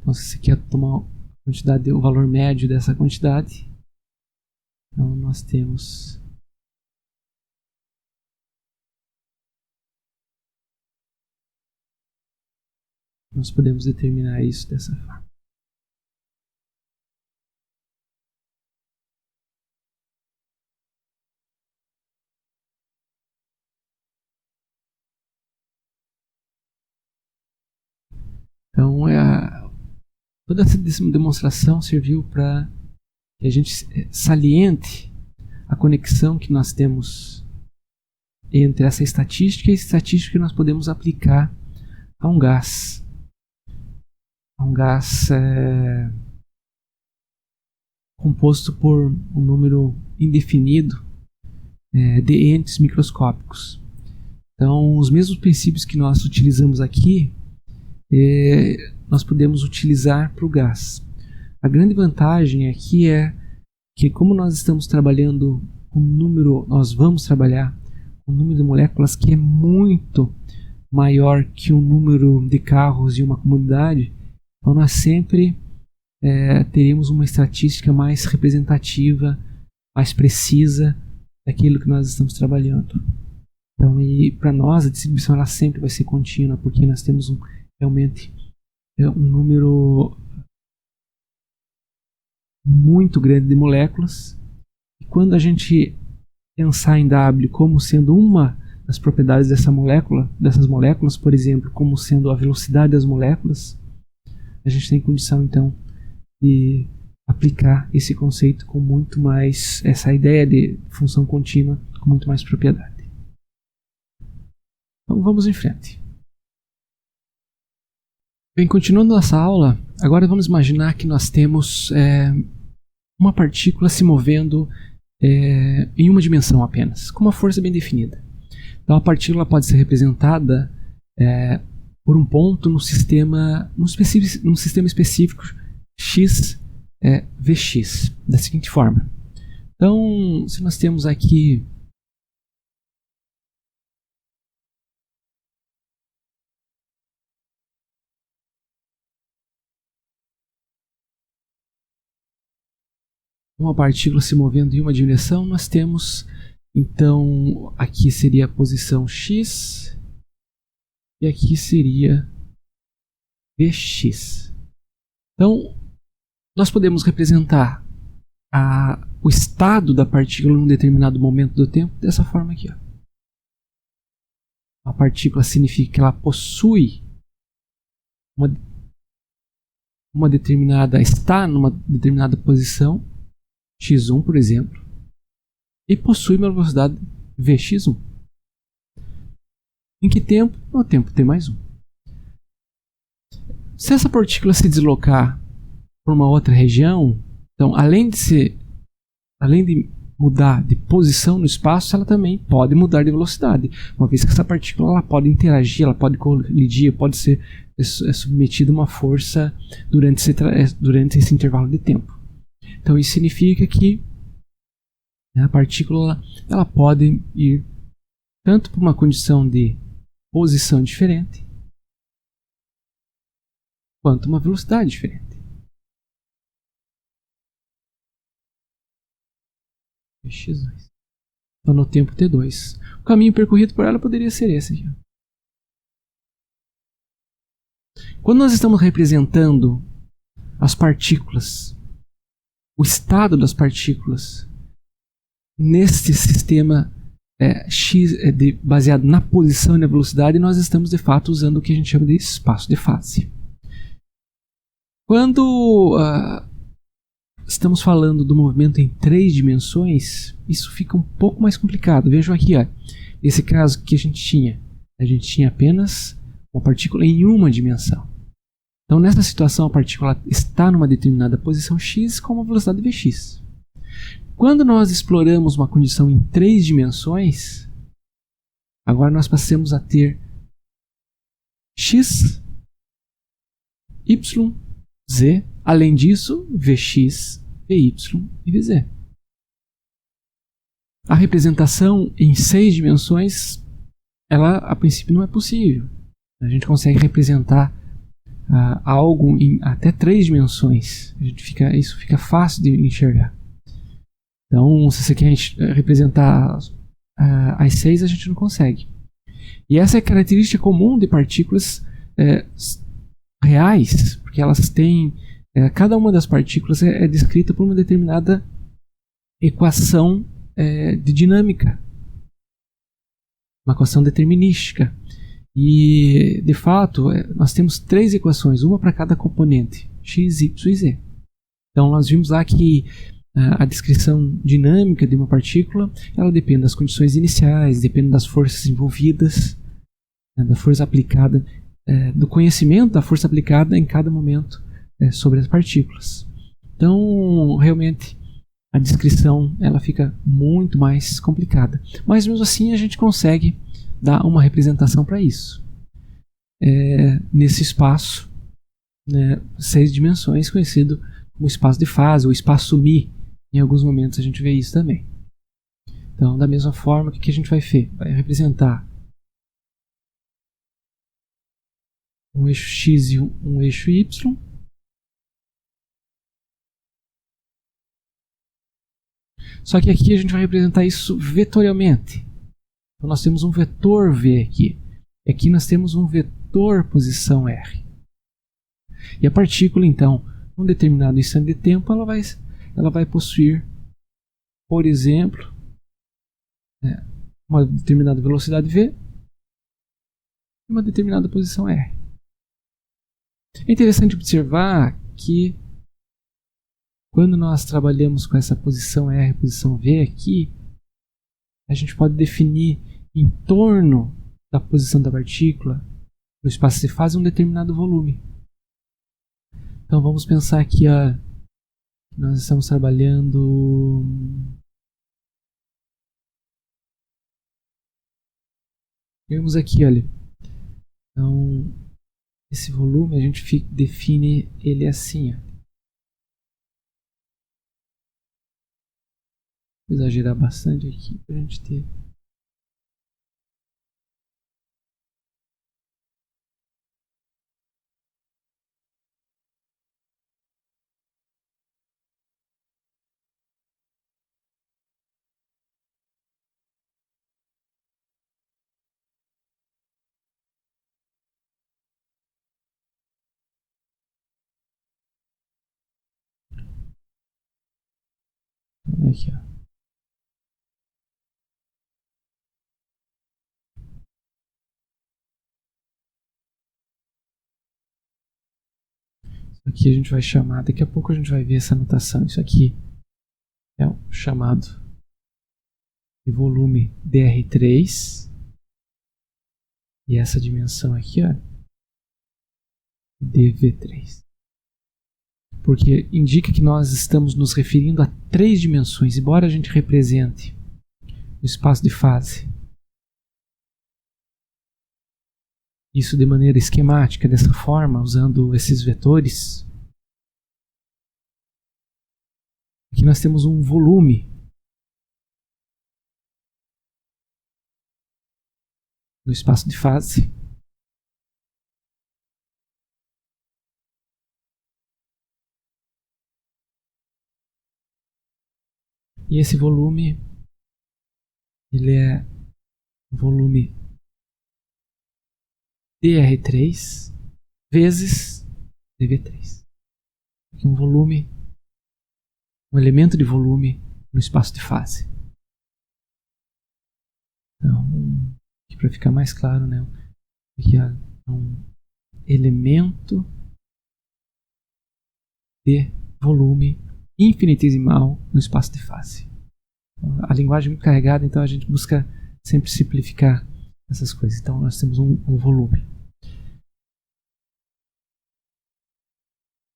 Então, se você quer tomar a quantidade, o valor médio dessa quantidade, então nós temos nós podemos determinar isso dessa forma. Então, toda essa demonstração serviu para que a gente saliente a conexão que nós temos entre essa estatística e a estatística que nós podemos aplicar a um gás. A um gás composto por um número indefinido de entes microscópicos. Então, os mesmos princípios que nós utilizamos aqui, nós podemos utilizar para o gás. A grande vantagem aqui é que, como nós estamos trabalhando com nós vamos trabalhar com um número de moléculas que é muito maior que o número de carros de uma comunidade, então nós sempre teríamos uma estatística mais representativa, mais precisa daquilo que nós estamos trabalhando. Então, e para nós a distribuição ela sempre vai ser contínua, porque nós temos realmente um número muito grande de moléculas. E quando a gente pensar em W como sendo uma das propriedades dessas moléculas, por exemplo, como sendo a velocidade das moléculas, a gente tem condição então de aplicar esse conceito com muito mais, essa ideia de função contínua com muito mais propriedade. Então vamos em frente. Bem, continuando nossa aula, agora vamos imaginar que nós temos uma partícula se movendo em uma dimensão apenas, com uma força bem definida. Então a partícula pode ser representada por um ponto num sistema específico x Vx, da seguinte forma. Então, se nós temos aqui uma partícula se movendo em uma direção, nós temos, então, aqui seria a posição x e aqui seria Vx. Então, nós podemos representar o estado da partícula em um determinado momento do tempo dessa forma aqui. Ó. A partícula significa que ela possui está numa determinada posição, x1, por exemplo, e possui uma velocidade vx1. Em que tempo? No tempo t mais 1. Se essa partícula se deslocar para uma outra região, então além de mudar de posição no espaço, ela também pode mudar de velocidade, uma vez que essa partícula ela pode interagir, ela pode colidir, pode ser submetida a uma força durante esse intervalo de tempo. Então isso significa que a partícula ela pode ir tanto para uma condição de posição diferente quanto uma velocidade diferente. X2. Então no tempo t2. O caminho percorrido por ela poderia ser esse aqui. Quando nós estamos representando as partículas, o estado das partículas neste sistema x baseado na posição e na velocidade, nós estamos de fato usando o que a gente chama de espaço de fase. Quando estamos falando do movimento em 3 dimensões, isso fica um pouco mais complicado. Vejam aqui, ó, esse caso que a gente tinha apenas uma partícula em uma dimensão. Então nessa situação a partícula está numa determinada posição x com uma velocidade vx. Quando nós exploramos uma condição em 3 dimensões, agora nós passamos a ter x, y, z, além disso, vx, vy e vz. A representação em 6 dimensões, ela a princípio não é possível. A gente consegue representar algo em até 3 dimensões. Isso fica fácil de enxergar. Então, se você quer representar as 6, a gente não consegue. E essa é a característica comum de partículas reais, porque elas têm cada uma das partículas é descrita por uma determinada equação de dinâmica, uma equação determinística. E de fato nós temos 3 equações, uma para cada componente, x, y e z. Então nós vimos lá que a descrição dinâmica de uma partícula ela depende das condições iniciais, depende das forças envolvidas, da força aplicada, do conhecimento da força aplicada em cada momento sobre as partículas. Então, realmente, a descrição ela fica muito mais complicada. Mas, mesmo assim, a gente consegue dar uma representação para isso. Nesse espaço, 6 dimensões, conhecido como espaço de fase ou espaço μ. Em alguns momentos a gente vê isso também. Então, da mesma forma, o que a gente vai ver? Vai representar um eixo x e um eixo y. Só que aqui a gente vai representar isso vetorialmente. Então nós temos um vetor V aqui. E aqui nós temos um vetor posição R. E a partícula, então, num determinado instante de tempo, ela vai possuir, por exemplo, uma determinada velocidade V e uma determinada posição R. É interessante observar que quando nós trabalhamos com essa posição R e posição V aqui, a gente pode definir em torno da posição da partícula no espaço de fase um determinado volume. Então vamos pensar aqui, nós estamos trabalhando vemos aqui, olha. Então esse volume a gente define ele assim, ó. Vou exagerar bastante aqui para a gente ter. Aqui, ó. Aqui a gente vai chamar, daqui a pouco a gente vai ver essa notação. Isso aqui é o chamado de volume dr3 e essa dimensão aqui, ó, dv3. Porque indica que nós estamos nos referindo a 3 dimensões, embora a gente represente o espaço de fase isso de maneira esquemática, dessa forma, usando esses vetores. Aqui nós temos um volume no espaço de fase. E esse volume, ele é um volume dr3 vezes dv3. Aqui um volume, um elemento de volume no espaço de fase. Então, aqui para ficar mais claro, né? Aqui é um elemento de volume infinitesimal no espaço de fase. A linguagem é muito carregada, então a gente busca sempre simplificar essas coisas. Então nós temos um volume.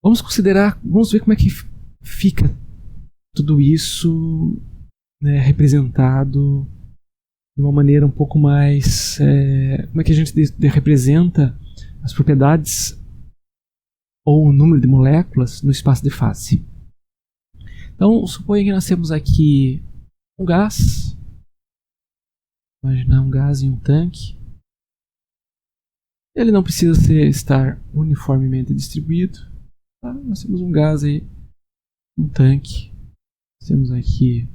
Vamos ver como é que fica tudo isso, né, representado de uma maneira um pouco mais... como é que a gente representa as propriedades ou o número de moléculas no espaço de fase. Então, suponha que nós temos aqui um gás. Imaginar um gás em um tanque. Ele não precisa estar uniformemente distribuído. Tá? Nós temos um gás aí, um tanque. Nós temos aqui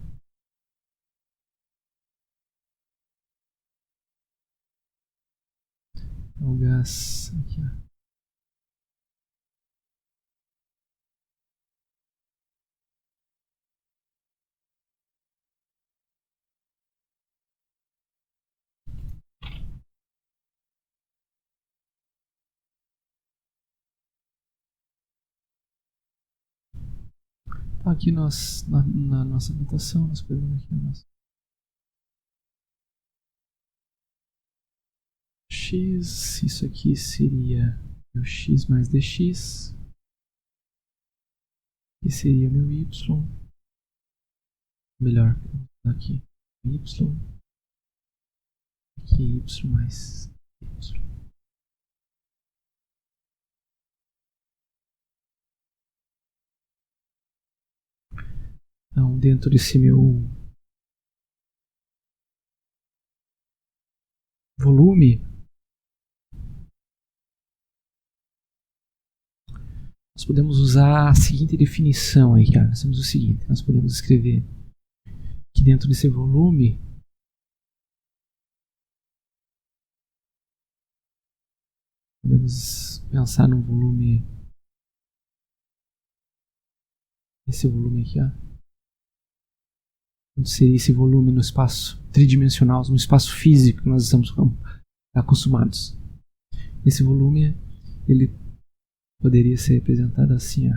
o gás aqui, ó. Então aqui nós, na nossa notação, nós pegamos aqui a nossa x, isso aqui seria meu x mais dx, e seria meu y, melhor, aqui y, aqui y mais y. Então, dentro desse meu volume, nós podemos usar a seguinte definição aí, cara. Nós temos o seguinte, nós podemos escrever que dentro desse volume podemos pensar num volume, esse volume aqui, ó. Onde seria esse volume no espaço tridimensional, no espaço físico que nós estamos acostumados. Esse volume, ele poderia ser representado assim, ó.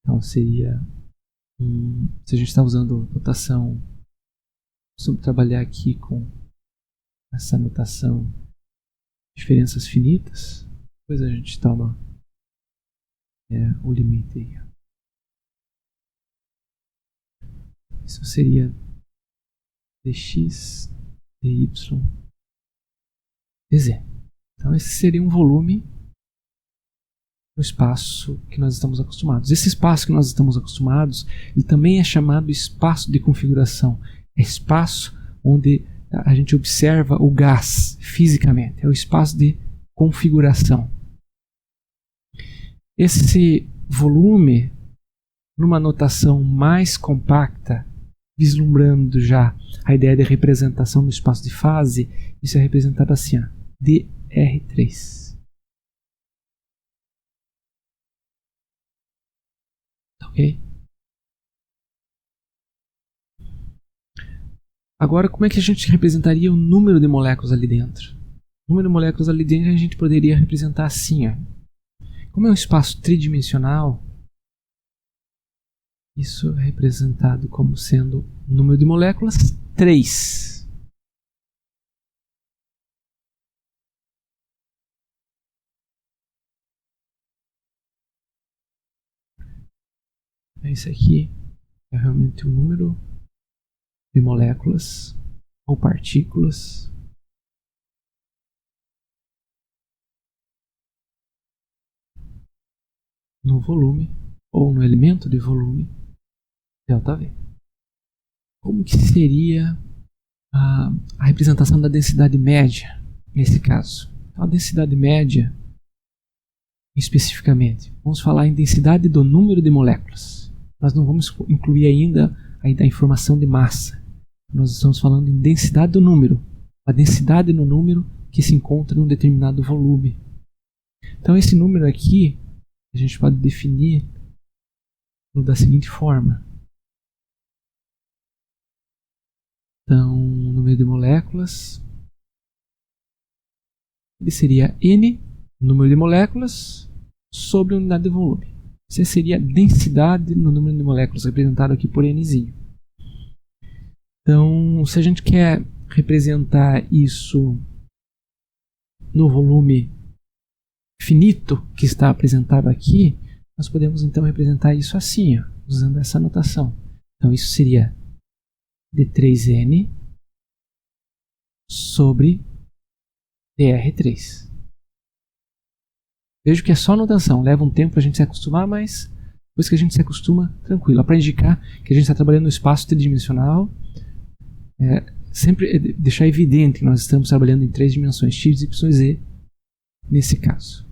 Então seria se a gente está usando notação, sobre trabalhar aqui com essa notação diferenças finitas, depois a gente toma o limite aí. Isso seria dx, dy, dz. Então esse seria um volume no espaço que nós estamos acostumados. Esse espaço que nós estamos acostumados, ele também é chamado espaço de configuração. É espaço onde a gente observa o gás fisicamente. É o espaço de configuração. Esse volume, numa notação mais compacta, vislumbrando já a ideia de representação no espaço de fase, isso é representado assim, ó, dr3. Ok? Agora, como é que a gente representaria o número de moléculas ali dentro? O número de moléculas ali dentro a gente poderia representar assim, ó. Como é um espaço tridimensional, isso é representado como sendo o número de moléculas 3. Esse aqui é realmente o número de moléculas ou partículas no volume ou no elemento de volume ΔV. Como que seria a representação da densidade média nesse caso? Então, a densidade média, especificamente, vamos falar em densidade do número de moléculas. Nós não vamos incluir ainda a informação de massa. Nós estamos falando em densidade do número, a densidade no número que se encontra num determinado volume. Então esse número aqui a gente pode definir da seguinte forma. Então, o número de moléculas, ele seria N, número de moléculas, sobre a unidade de volume. Essa seria a densidade no número de moléculas, representado aqui por Nzinho. Então, se a gente quer representar isso no volume finito que está apresentado aqui, nós podemos então representar isso assim, ó, usando essa notação. Então, isso seria D3N sobre DR3. Vejo que é só notação, leva um tempo para a gente se acostumar, mas depois que a gente se acostuma, tranquilo. Para indicar que a gente está trabalhando no espaço tridimensional, sempre deixar evidente que nós estamos trabalhando em 3 dimensões, x, y, z, nesse caso.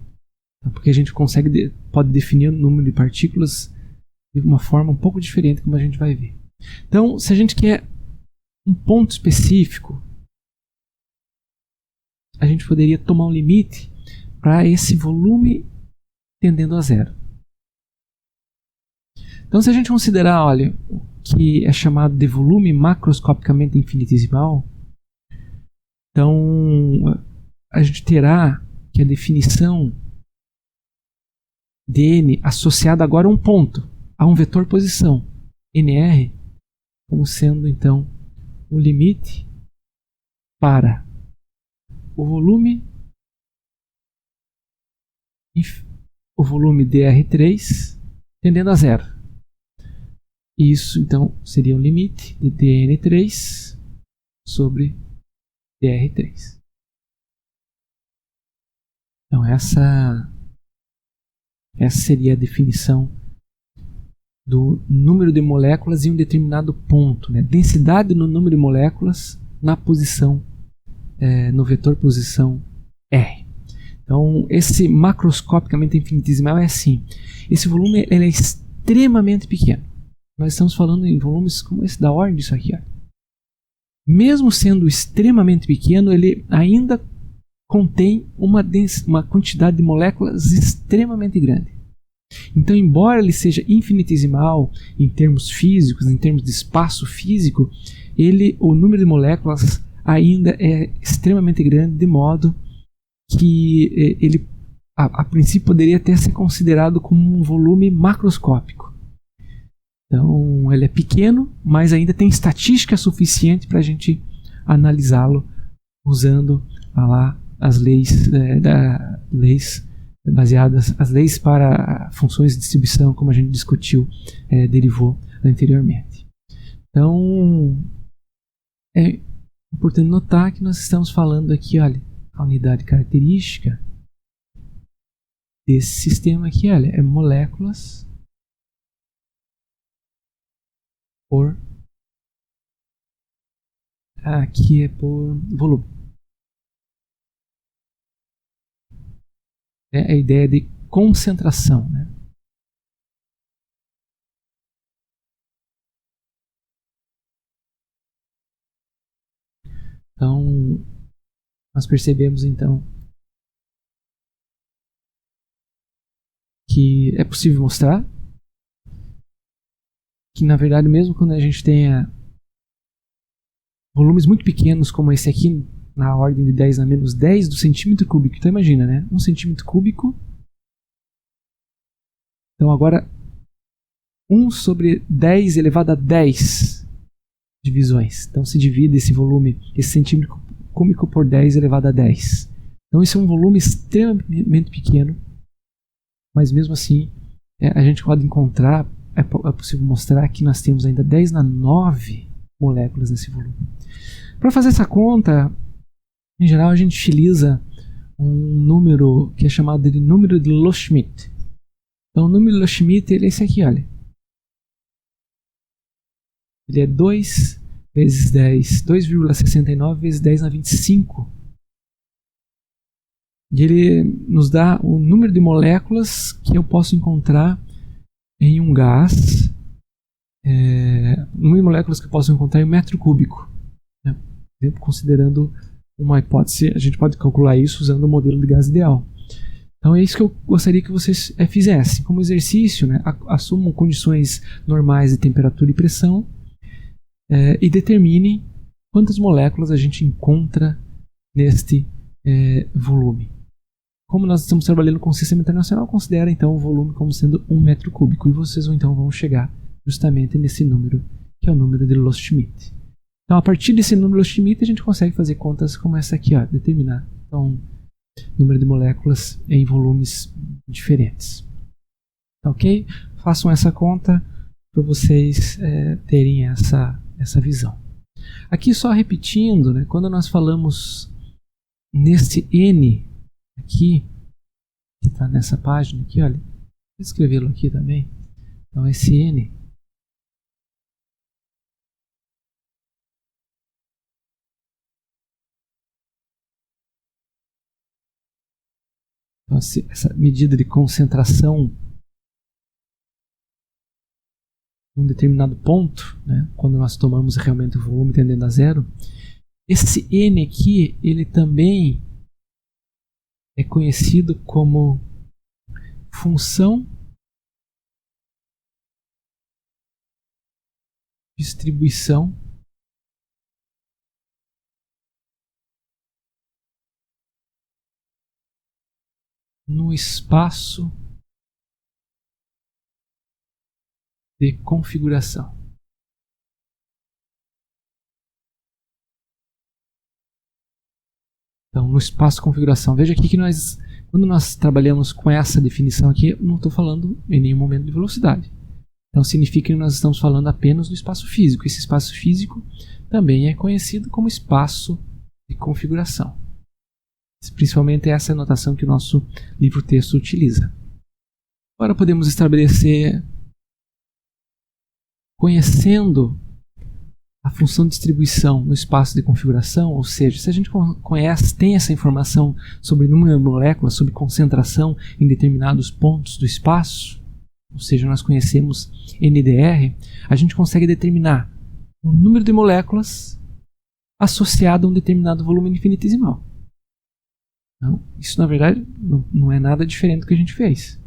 Porque a gente pode definir o número de partículas de uma forma um pouco diferente, como a gente vai ver. Então, se a gente quer um ponto específico, a gente poderia tomar um limite para esse volume tendendo a zero. Então, se a gente considerar, olha, o que é chamado de volume macroscopicamente infinitesimal, então a gente terá que a definição de n associada agora a um ponto, a um vetor posição, nr, como sendo então o limite para o volume dr3 tendendo a zero. Isso então seria um limite de dn3 sobre dr3. Então essa seria a definição do número de moléculas em um determinado ponto, né? Densidade no número de moléculas na posição, no vetor posição R. Então, esse macroscopicamente infinitesimal é assim. Esse volume ele é extremamente pequeno. nós estamos falando em volumes como esse, da ordem disso aqui. Ó. Mesmo sendo extremamente pequeno, ele ainda contém uma quantidade de moléculas extremamente grande. Então, embora ele seja infinitesimal em termos físicos, em termos de espaço físico, o número de moléculas ainda é extremamente grande, de modo que ele, a princípio, poderia até ser considerado como um volume macroscópico. Então, ele é pequeno, mas ainda tem estatística suficiente para a gente analisá-lo usando lá as leis, baseadas, as leis para funções de distribuição, como a gente discutiu, derivou anteriormente. Então, é importante notar que nós estamos falando aqui, olha, a unidade característica desse sistema aqui, olha, é moléculas por, aqui é por volume. É a ideia de concentração, né? Então, nós percebemos então que é possível mostrar que, na verdade, mesmo quando a gente tenha volumes muito pequenos como esse aqui, na ordem de 10 a menos 10 do centímetro cúbico, então imagina, né? 1 centímetro cúbico, então agora 1 sobre 10 elevado a 10 divisões. Então se divide esse volume, esse centímetro cúbico por 10 elevado a 10. Então esse é um volume extremamente pequeno, mas mesmo assim a gente pode encontrar, é possível mostrar que nós temos ainda 10 na 9 moléculas nesse volume. Para fazer essa conta, em geral a gente utiliza um número que é chamado de número de Loschmidt. Então o número de Loschmidt é esse aqui, olha. Ele é 2 vezes 10, 2,69 vezes 10 na 25. E ele nos dá o número de moléculas que eu posso encontrar em um gás, o número de moléculas que eu posso encontrar em um metro cúbico. Né? Considerando uma hipótese, a gente pode calcular isso usando o modelo de gás ideal. Então é isso que eu gostaria que vocês fizessem. Como exercício, né, assumam condições normais de temperatura e pressão e determinem quantas moléculas a gente encontra neste volume. Como nós estamos trabalhando com o sistema internacional, considera então o volume como sendo 1 metro cúbico. E vocês então vão chegar justamente nesse número, que é o número de Loschmidt. Então, a partir desse número de Loschmidt, a gente consegue fazer contas como essa aqui, ó, determinar então, número de moléculas em volumes diferentes. Ok? Façam essa conta para vocês terem essa visão. Aqui só repetindo, né, quando nós falamos nesse N aqui, que está nessa página aqui, olha, vou escrevê-lo aqui também. Então esse N então, essa medida de concentração em um determinado ponto, né, quando nós tomamos realmente o volume tendendo a zero, esse N aqui, ele também é conhecido como função distribuição no espaço de configuração. Então, no espaço de configuração. Veja aqui que quando nós trabalhamos com essa definição aqui, não estou falando em nenhum momento de velocidade. Então, significa que nós estamos falando apenas do espaço físico. Esse espaço físico também é conhecido como espaço de configuração. Principalmente essa é a notação que o nosso livro-texto utiliza. Agora podemos estabelecer, conhecendo a função de distribuição no espaço de configuração, ou seja, se a gente tem essa informação sobre número de moléculas, sobre concentração em determinados pontos do espaço, ou seja, nós conhecemos NDR, a gente consegue determinar o número de moléculas associado a um determinado volume infinitesimal. Então, isso na verdade não é nada diferente do que a gente fez.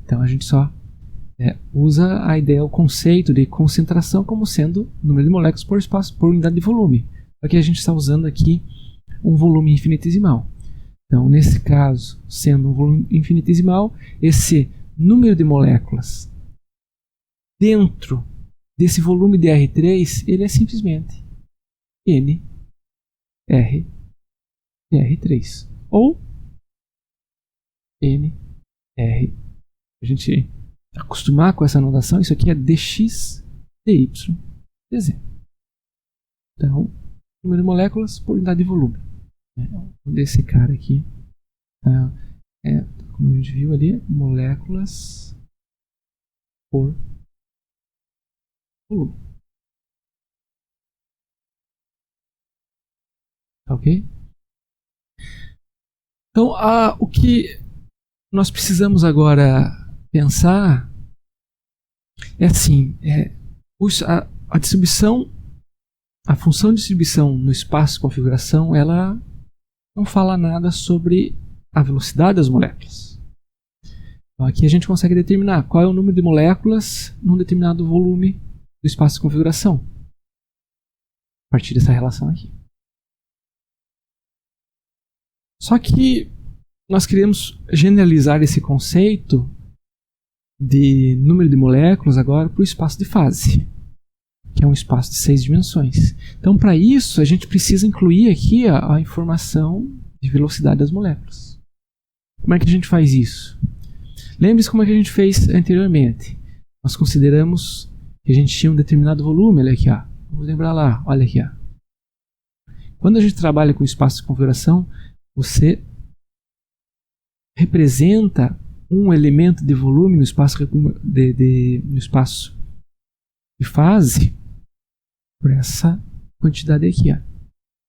Então a gente só usa a ideia, o conceito de concentração como sendo número de moléculas por espaço, por unidade de volume. Aqui a gente está usando aqui um volume infinitesimal. Então, nesse caso, sendo um volume infinitesimal, esse número de moléculas dentro desse volume de R3, ele é simplesmente N, R, R3. Ou N, R. A gente acostumar com essa notação, isso aqui é dx, dy, dz. Então, número de moléculas por unidade de volume. Desse cara aqui, como a gente viu ali, moléculas por volume. Ok? Então, o que nós precisamos agora pensar é assim, a distribuição, a função de distribuição no espaço de configuração, ela não fala nada sobre a velocidade das moléculas. Então aqui a gente consegue determinar qual é o número de moléculas num determinado volume do espaço de configuração, a partir dessa relação aqui. Só que nós queremos generalizar esse conceito de número de moléculas agora para o espaço de fase, que é um espaço de 6 dimensões. Então, para isso, a gente precisa incluir aqui a informação de velocidade das moléculas. Como é que a gente faz isso? Lembre-se como é que a gente fez anteriormente. Nós consideramos que a gente tinha um determinado volume, olha aqui, ó. Vamos lembrar lá, olha aqui, ó. Quando a gente trabalha com espaço de configuração, você representa um elemento de volume no espaço no espaço de fase por essa quantidade aqui, ó.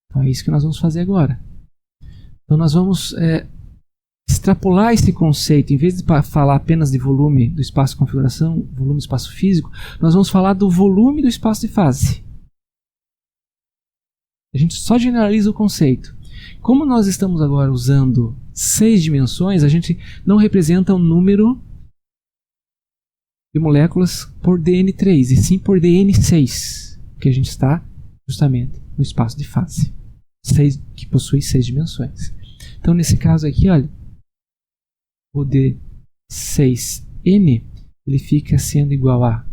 Então é isso que nós vamos fazer agora. Então nós vamos extrapolar esse conceito. Em vez de falar apenas de volume do espaço de configuração, volume do espaço físico, nós vamos falar do volume do espaço de fase. A gente só generaliza o conceito. Como nós estamos agora usando 6 dimensões, a gente não representa um número de moléculas por DN3, e sim por DN6, porque a gente está justamente no espaço de fase, que possui 6 dimensões. Então, nesse caso aqui, olha, o D6N ele fica sendo igual a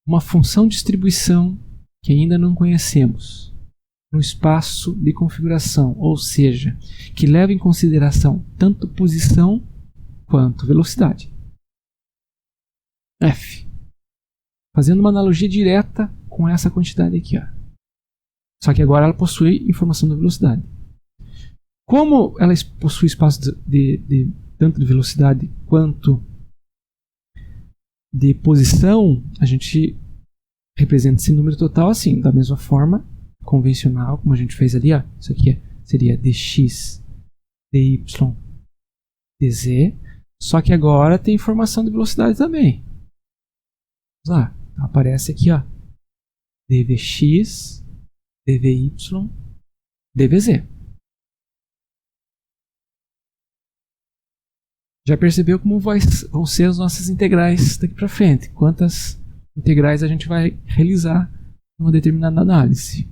uma função de distribuição que ainda não conhecemos no espaço de configuração, ou seja, que leva em consideração tanto posição quanto velocidade. F. Fazendo uma analogia direta com essa quantidade aqui, ó. Só que agora ela possui informação da velocidade. Como ela possui espaço tanto de velocidade quanto de posição, a gente representa esse número total assim, da mesma forma convencional, como a gente fez ali, ó. Isso aqui seria dx, dy, dz, só que agora tem informação de velocidade também. Vamos lá, então aparece aqui, ó, dvx, dvy, dvz. Já percebeu como vão ser as nossas integrais daqui para frente? Quantas integrais a gente vai realizar em uma determinada análise?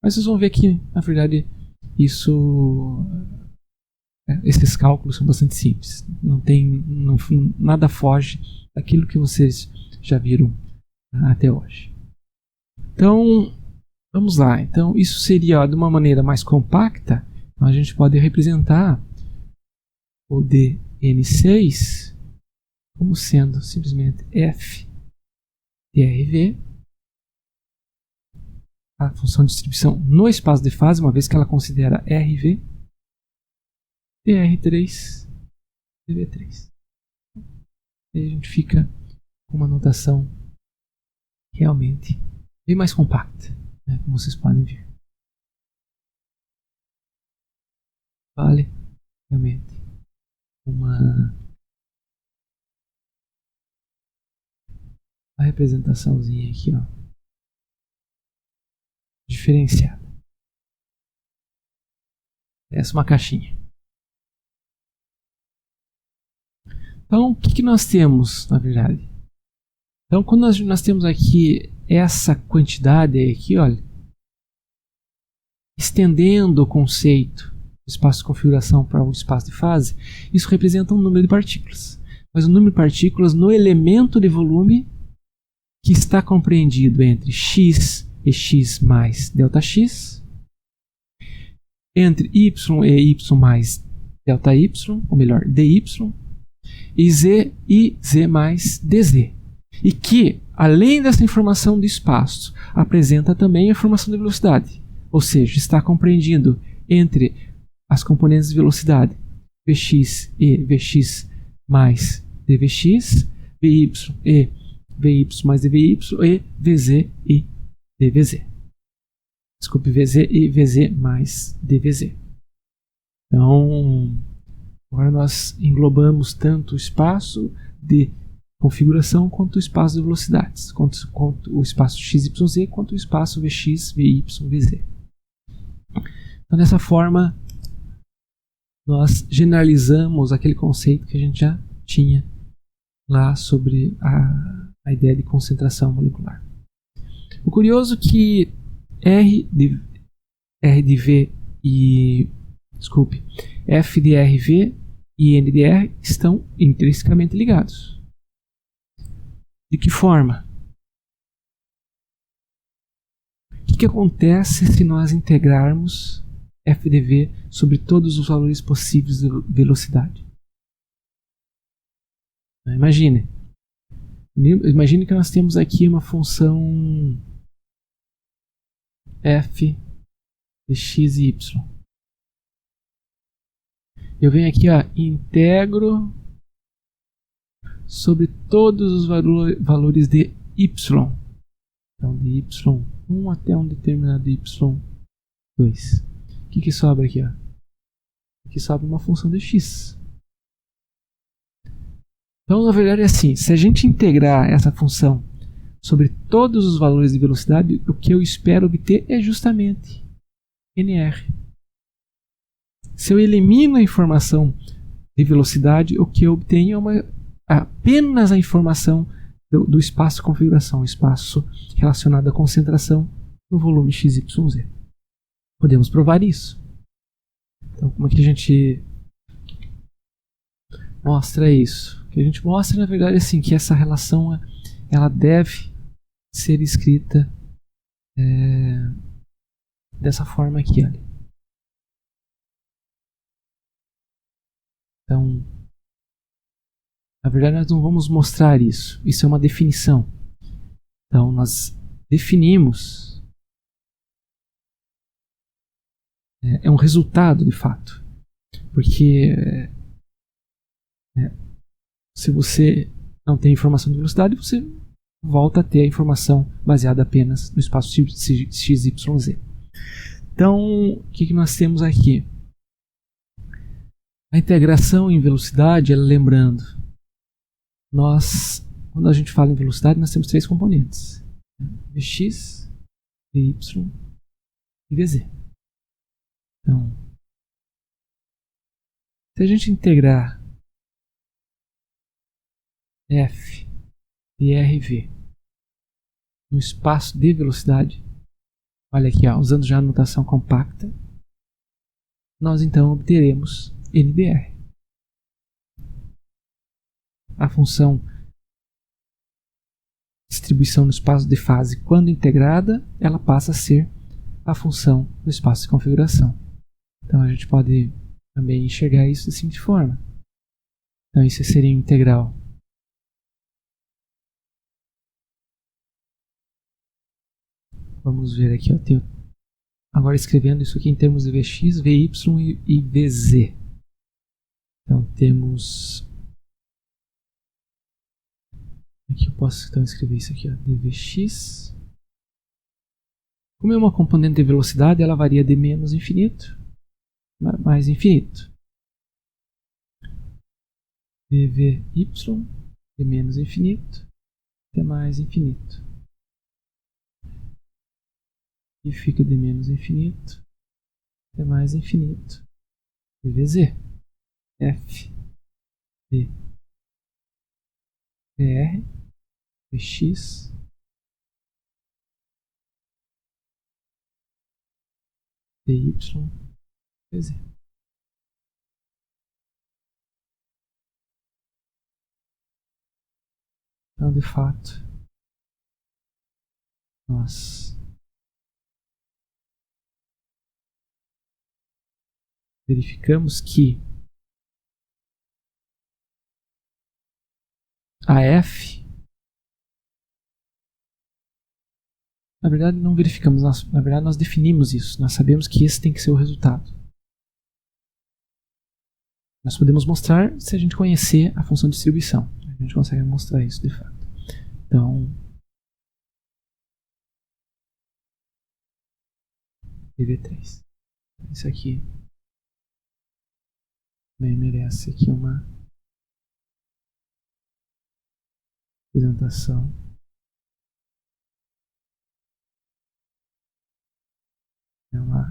Mas vocês vão ver que, na verdade, esses cálculos são bastante simples. Nada foge daquilo que vocês já viram até hoje. Então, vamos lá. Então, isso seria de uma maneira mais compacta. Então, a gente pode representar o DN6 como sendo simplesmente F DRV, a função de distribuição no espaço de fase, uma vez que ela considera RV, DR3, DV3. E a gente fica com uma notação realmente bem mais compacta, né, como vocês podem ver. Vale realmente uma a representaçãozinha aqui, ó, diferenciada. Essa é uma caixinha. Então, o que nós temos, na verdade? Então, quando nós temos aqui essa quantidade aqui, olha, estendendo o conceito do espaço de configuração para o espaço de fase, isso representa um número de partículas. Mas o número de partículas no elemento de volume que está compreendido entre x e x mais ΔX, entre y e y mais ΔY, ou melhor, dy, e z mais dz. E que, além dessa informação de espaço, apresenta também a informação de velocidade. Ou seja, está compreendido entre as componentes de velocidade Vx e Vx mais dVx, Vy e Vy mais dVy e Vz e dVz. Desculpe, Vz e Vz mais dVz. Então, agora nós englobamos tanto o espaço de configuração quanto o espaço de velocidades, quanto o espaço XYZ, quanto o espaço Vx, Vy, Vz. Então, dessa forma, nós generalizamos aquele conceito que a gente já tinha lá sobre a ideia de concentração molecular. O curioso é que R de V e F de RV e N de R estão intrinsecamente ligados. De que forma? O que acontece se nós integrarmos f de v sobre todos os valores possíveis de velocidade? Imagine que nós temos aqui uma função f de x e y. Eu venho aqui, ó, integro sobre todos os valores de y. Então, de y1 até um determinado y2. O que sobra aqui? Ó? Aqui sobra uma função de x. Então, na verdade, é assim: se a gente integrar essa função sobre todos os valores de velocidade, o que eu espero obter é justamente nr. Se eu elimino a informação de velocidade, o que eu obtenho é apenas a informação do espaço de configuração, espaço relacionado à concentração no volume XYZ. Podemos provar isso. Então, como é que a gente mostra isso? O que a gente mostra, na verdade, é assim, que essa relação ela deve ser escrita dessa forma aqui. Olha. Então, na verdade, nós não vamos mostrar isso. Isso é uma definição. Então, nós definimos. É um resultado, de fato. Porque se você não tem informação de velocidade, você volta a ter a informação baseada apenas no espaço XYZ. Então, o que nós temos aqui? A integração em velocidade, lembrando, quando a gente fala em velocidade, nós temos três componentes: Vx, Vy e Vz. Então, se a gente integrar f e rv no espaço de velocidade, olha aqui, ó, usando já a notação compacta, nós então obteremos ndr. A função distribuição no espaço de fase, quando integrada, ela passa a ser a função do espaço de configuração. Então a gente pode também enxergar isso da seguinte forma. Então isso seria integral Vamos ver aqui, eu tenho agora escrevendo isso aqui em termos de Vx, Vy e Vz. Então temos aqui, eu posso então escrever isso aqui, ó, dVx. Como é uma componente de velocidade, ela varia de menos infinito mais infinito. dVy de menos infinito até mais infinito. E fica de menos infinito até mais infinito. DVZ. F de PR X dy dz. Então, de fato, nós verificamos que a F, na verdade não verificamos, na verdade nós definimos isso, nós sabemos que esse tem que ser o resultado. Nós podemos mostrar se a gente conhecer a função de distribuição. A gente consegue mostrar isso de fato. Então, PV3. Isso aqui também merece aqui uma apresentação. É uma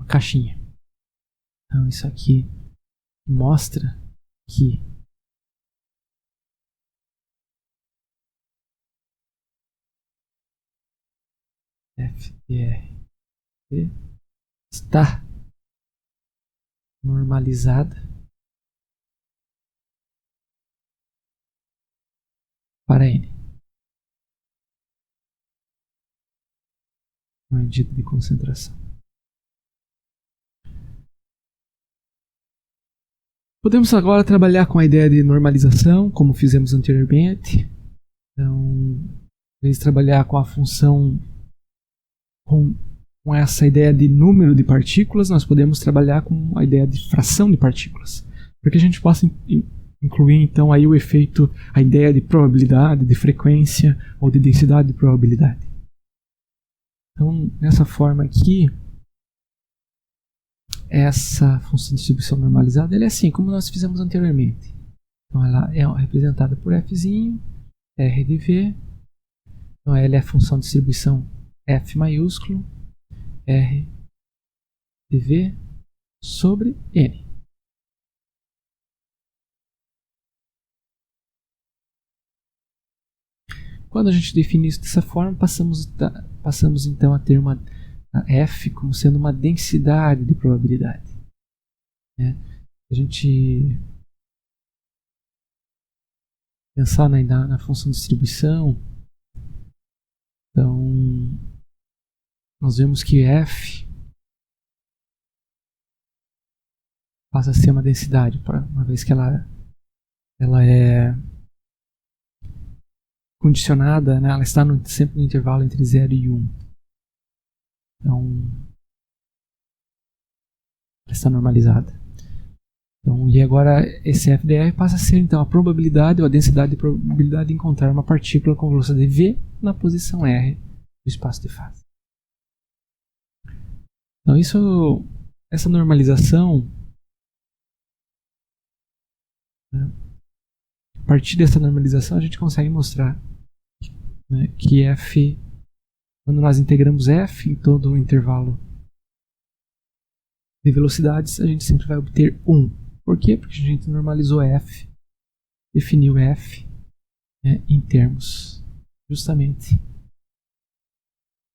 caixinha. Então, isso aqui mostra que FDR está normalizada para N. Uma medida de concentração. Podemos agora trabalhar com a ideia de normalização, como fizemos anteriormente. Então, em vez de trabalhar com a função com essa ideia de número de partículas, nós podemos trabalhar com a ideia de fração de partículas, para que a gente possa incluir então aí o efeito, a ideia de probabilidade, de frequência ou de densidade de probabilidade. Então, nessa forma aqui, essa função de distribuição normalizada ela é assim, como nós fizemos anteriormente. Então, ela é representada por Fzinho, R de V. Então, ela é a função de distribuição F maiúsculo, R de V sobre N. Quando a gente define isso dessa forma, passamos então a ter a F como sendo uma densidade de probabilidade. Né? A gente pensar na função de distribuição, então nós vemos que F passa a ser uma densidade, uma vez que ela é condicionada, né? Ela está sempre no intervalo entre 0 e 1. Então, ela está normalizada. Então, e agora esse FDR passa a ser então a probabilidade ou a densidade de probabilidade de encontrar uma partícula com velocidade v na posição R do espaço de fase. Então, essa normalização, né, a partir dessa normalização a gente consegue mostrar, né, que F, quando nós integramos F em todo o intervalo de velocidades, a gente sempre vai obter 1. Por quê? Porque a gente normalizou F, definiu F, né, em termos justamente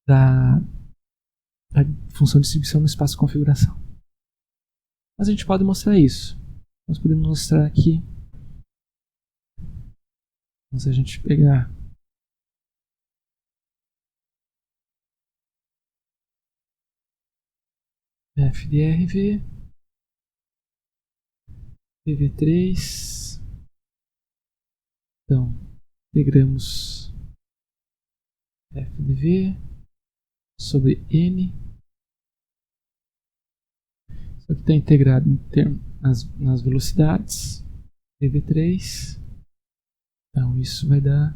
da função de distribuição no espaço de configuração. Mas a gente pode mostrar isso. Nós podemos mostrar aqui, então, se a gente pegar F de RV, PV3, então integramos F de V sobre N. Isso aqui está integrado nas velocidades, PV3. Então isso vai dar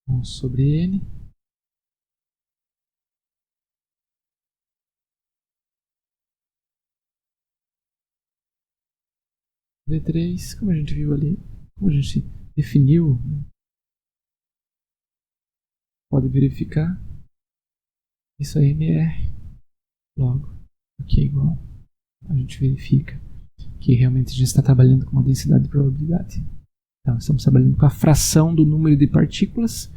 1 sobre N. V3, como a gente viu ali, como a gente definiu, pode verificar. Isso aí MR. Logo, aqui é igual. A gente verifica que realmente a gente está trabalhando com uma densidade de probabilidade. Então, estamos trabalhando com a fração do número de partículas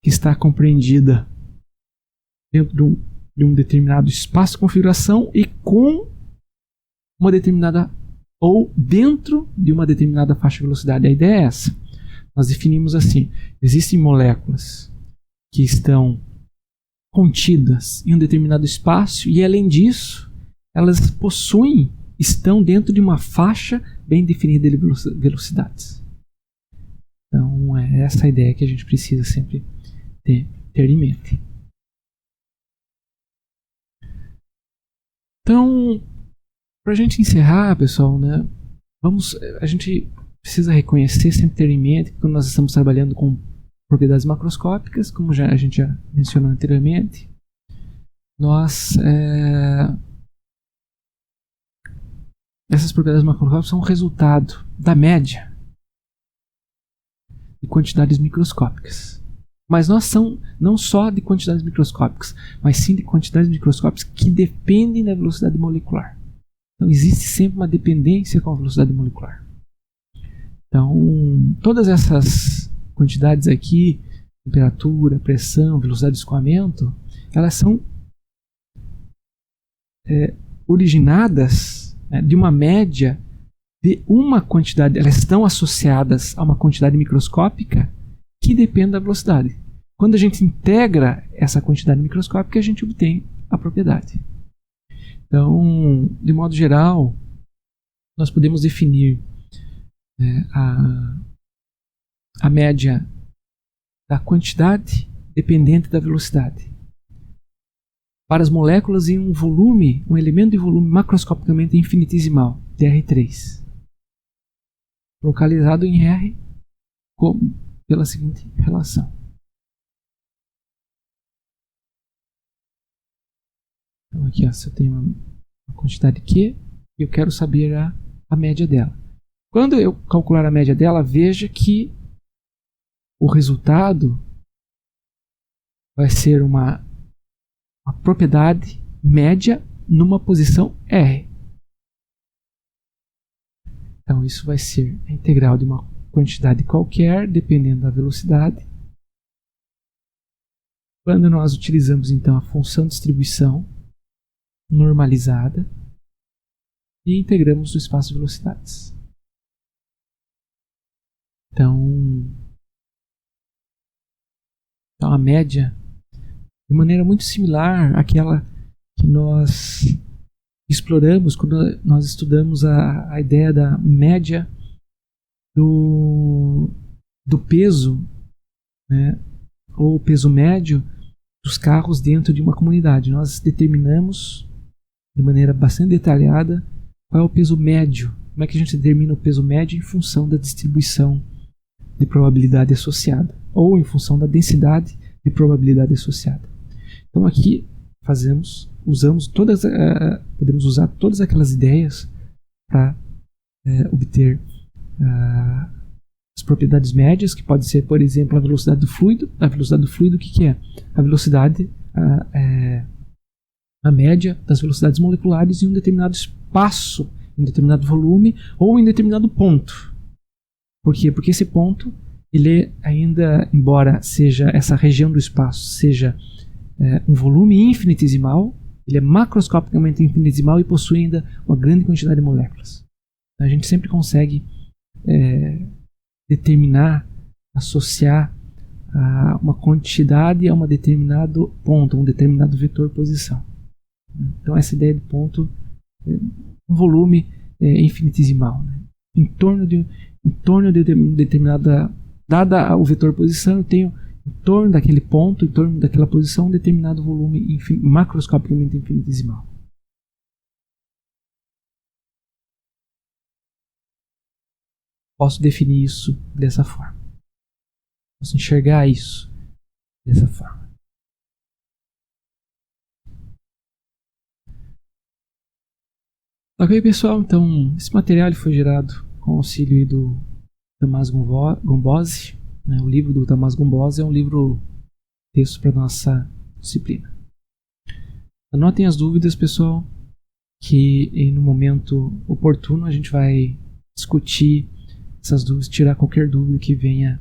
que está compreendida dentro de um determinado espaço de configuração e com uma determinada ou dentro de uma determinada faixa de velocidade. A ideia é essa. Nós definimos assim: existem moléculas que estão contidas em um determinado espaço e, além disso, elas estão dentro de uma faixa bem definida de velocidades. Então, é essa a ideia que a gente precisa sempre ter em mente. Então, para a gente encerrar, pessoal, né, a gente precisa reconhecer, sempre ter em mente que quando nós estamos trabalhando com propriedades macroscópicas, como a gente já mencionou anteriormente, essas propriedades macroscópicas são o resultado da média de quantidades microscópicas. Mas não só de quantidades microscópicas, mas sim de quantidades microscópicas que dependem da velocidade molecular. Então existe sempre uma dependência com a velocidade molecular. Então, todas essas quantidades aqui, temperatura, pressão, velocidade de escoamento, elas são originadas de uma média de uma quantidade, elas estão associadas a uma quantidade microscópica que depende da velocidade. Quando a gente integra essa quantidade microscópica, a gente obtém a propriedade. Então, de modo geral, nós podemos definir a média da quantidade dependente da velocidade para as moléculas em um elemento de volume macroscopicamente infinitesimal, dr3, localizado em R pela seguinte relação. Então aqui se eu tenho uma quantidade Q e eu quero saber a média dela. Quando eu calcular a média dela, veja que o resultado vai ser uma propriedade média numa posição R. Então isso vai ser a integral de uma quantidade qualquer, dependendo da velocidade. Quando nós utilizamos então a função de distribuição normalizada e integramos o espaço de velocidades. Então a média, de maneira muito similar àquela que nós exploramos quando nós estudamos a ideia da média do peso, né, ou peso médio dos carros dentro de uma comunidade. Nós determinamos de maneira bastante detalhada qual é o peso médio. Como é que a gente determina o peso médio? Em função da distribuição de probabilidade associada, ou em função da densidade de probabilidade associada. Então aqui podemos usar todas aquelas ideias para obter as propriedades médias, que pode ser, por exemplo, a velocidade do fluido. A velocidade do fluido, o que é? A velocidade, a média das velocidades moleculares em um determinado espaço, em um determinado volume ou em determinado ponto. Por quê? Porque esse ponto, ele ainda, embora seja essa região do espaço, seja um volume infinitesimal, ele é macroscopicamente infinitesimal e possui ainda uma grande quantidade de moléculas. A gente sempre consegue determinar, associar uma quantidade a um determinado ponto, um determinado vetor posição. Então essa ideia de ponto é um volume infinitesimal, né? Em torno de determinada, dada o vetor posição, eu tenho em torno daquele ponto, em torno daquela posição, um determinado volume macroscopicamente infinitesimal. Posso definir isso dessa forma. Posso enxergar isso dessa forma. Ok, pessoal? Então, esse material foi gerado com o auxílio aí do Thomaz Gombosi, né? O livro do Thomaz Gombosi é um livro texto para nossa disciplina. Anotem as dúvidas, pessoal, que no momento oportuno a gente vai discutir essas dúvidas, tirar qualquer dúvida que venha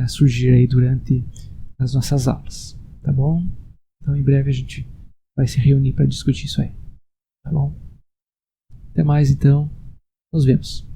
surgir aí durante as nossas aulas, tá bom? Então em breve a gente vai se reunir para discutir isso aí, tá bom? Até mais então, nos vemos.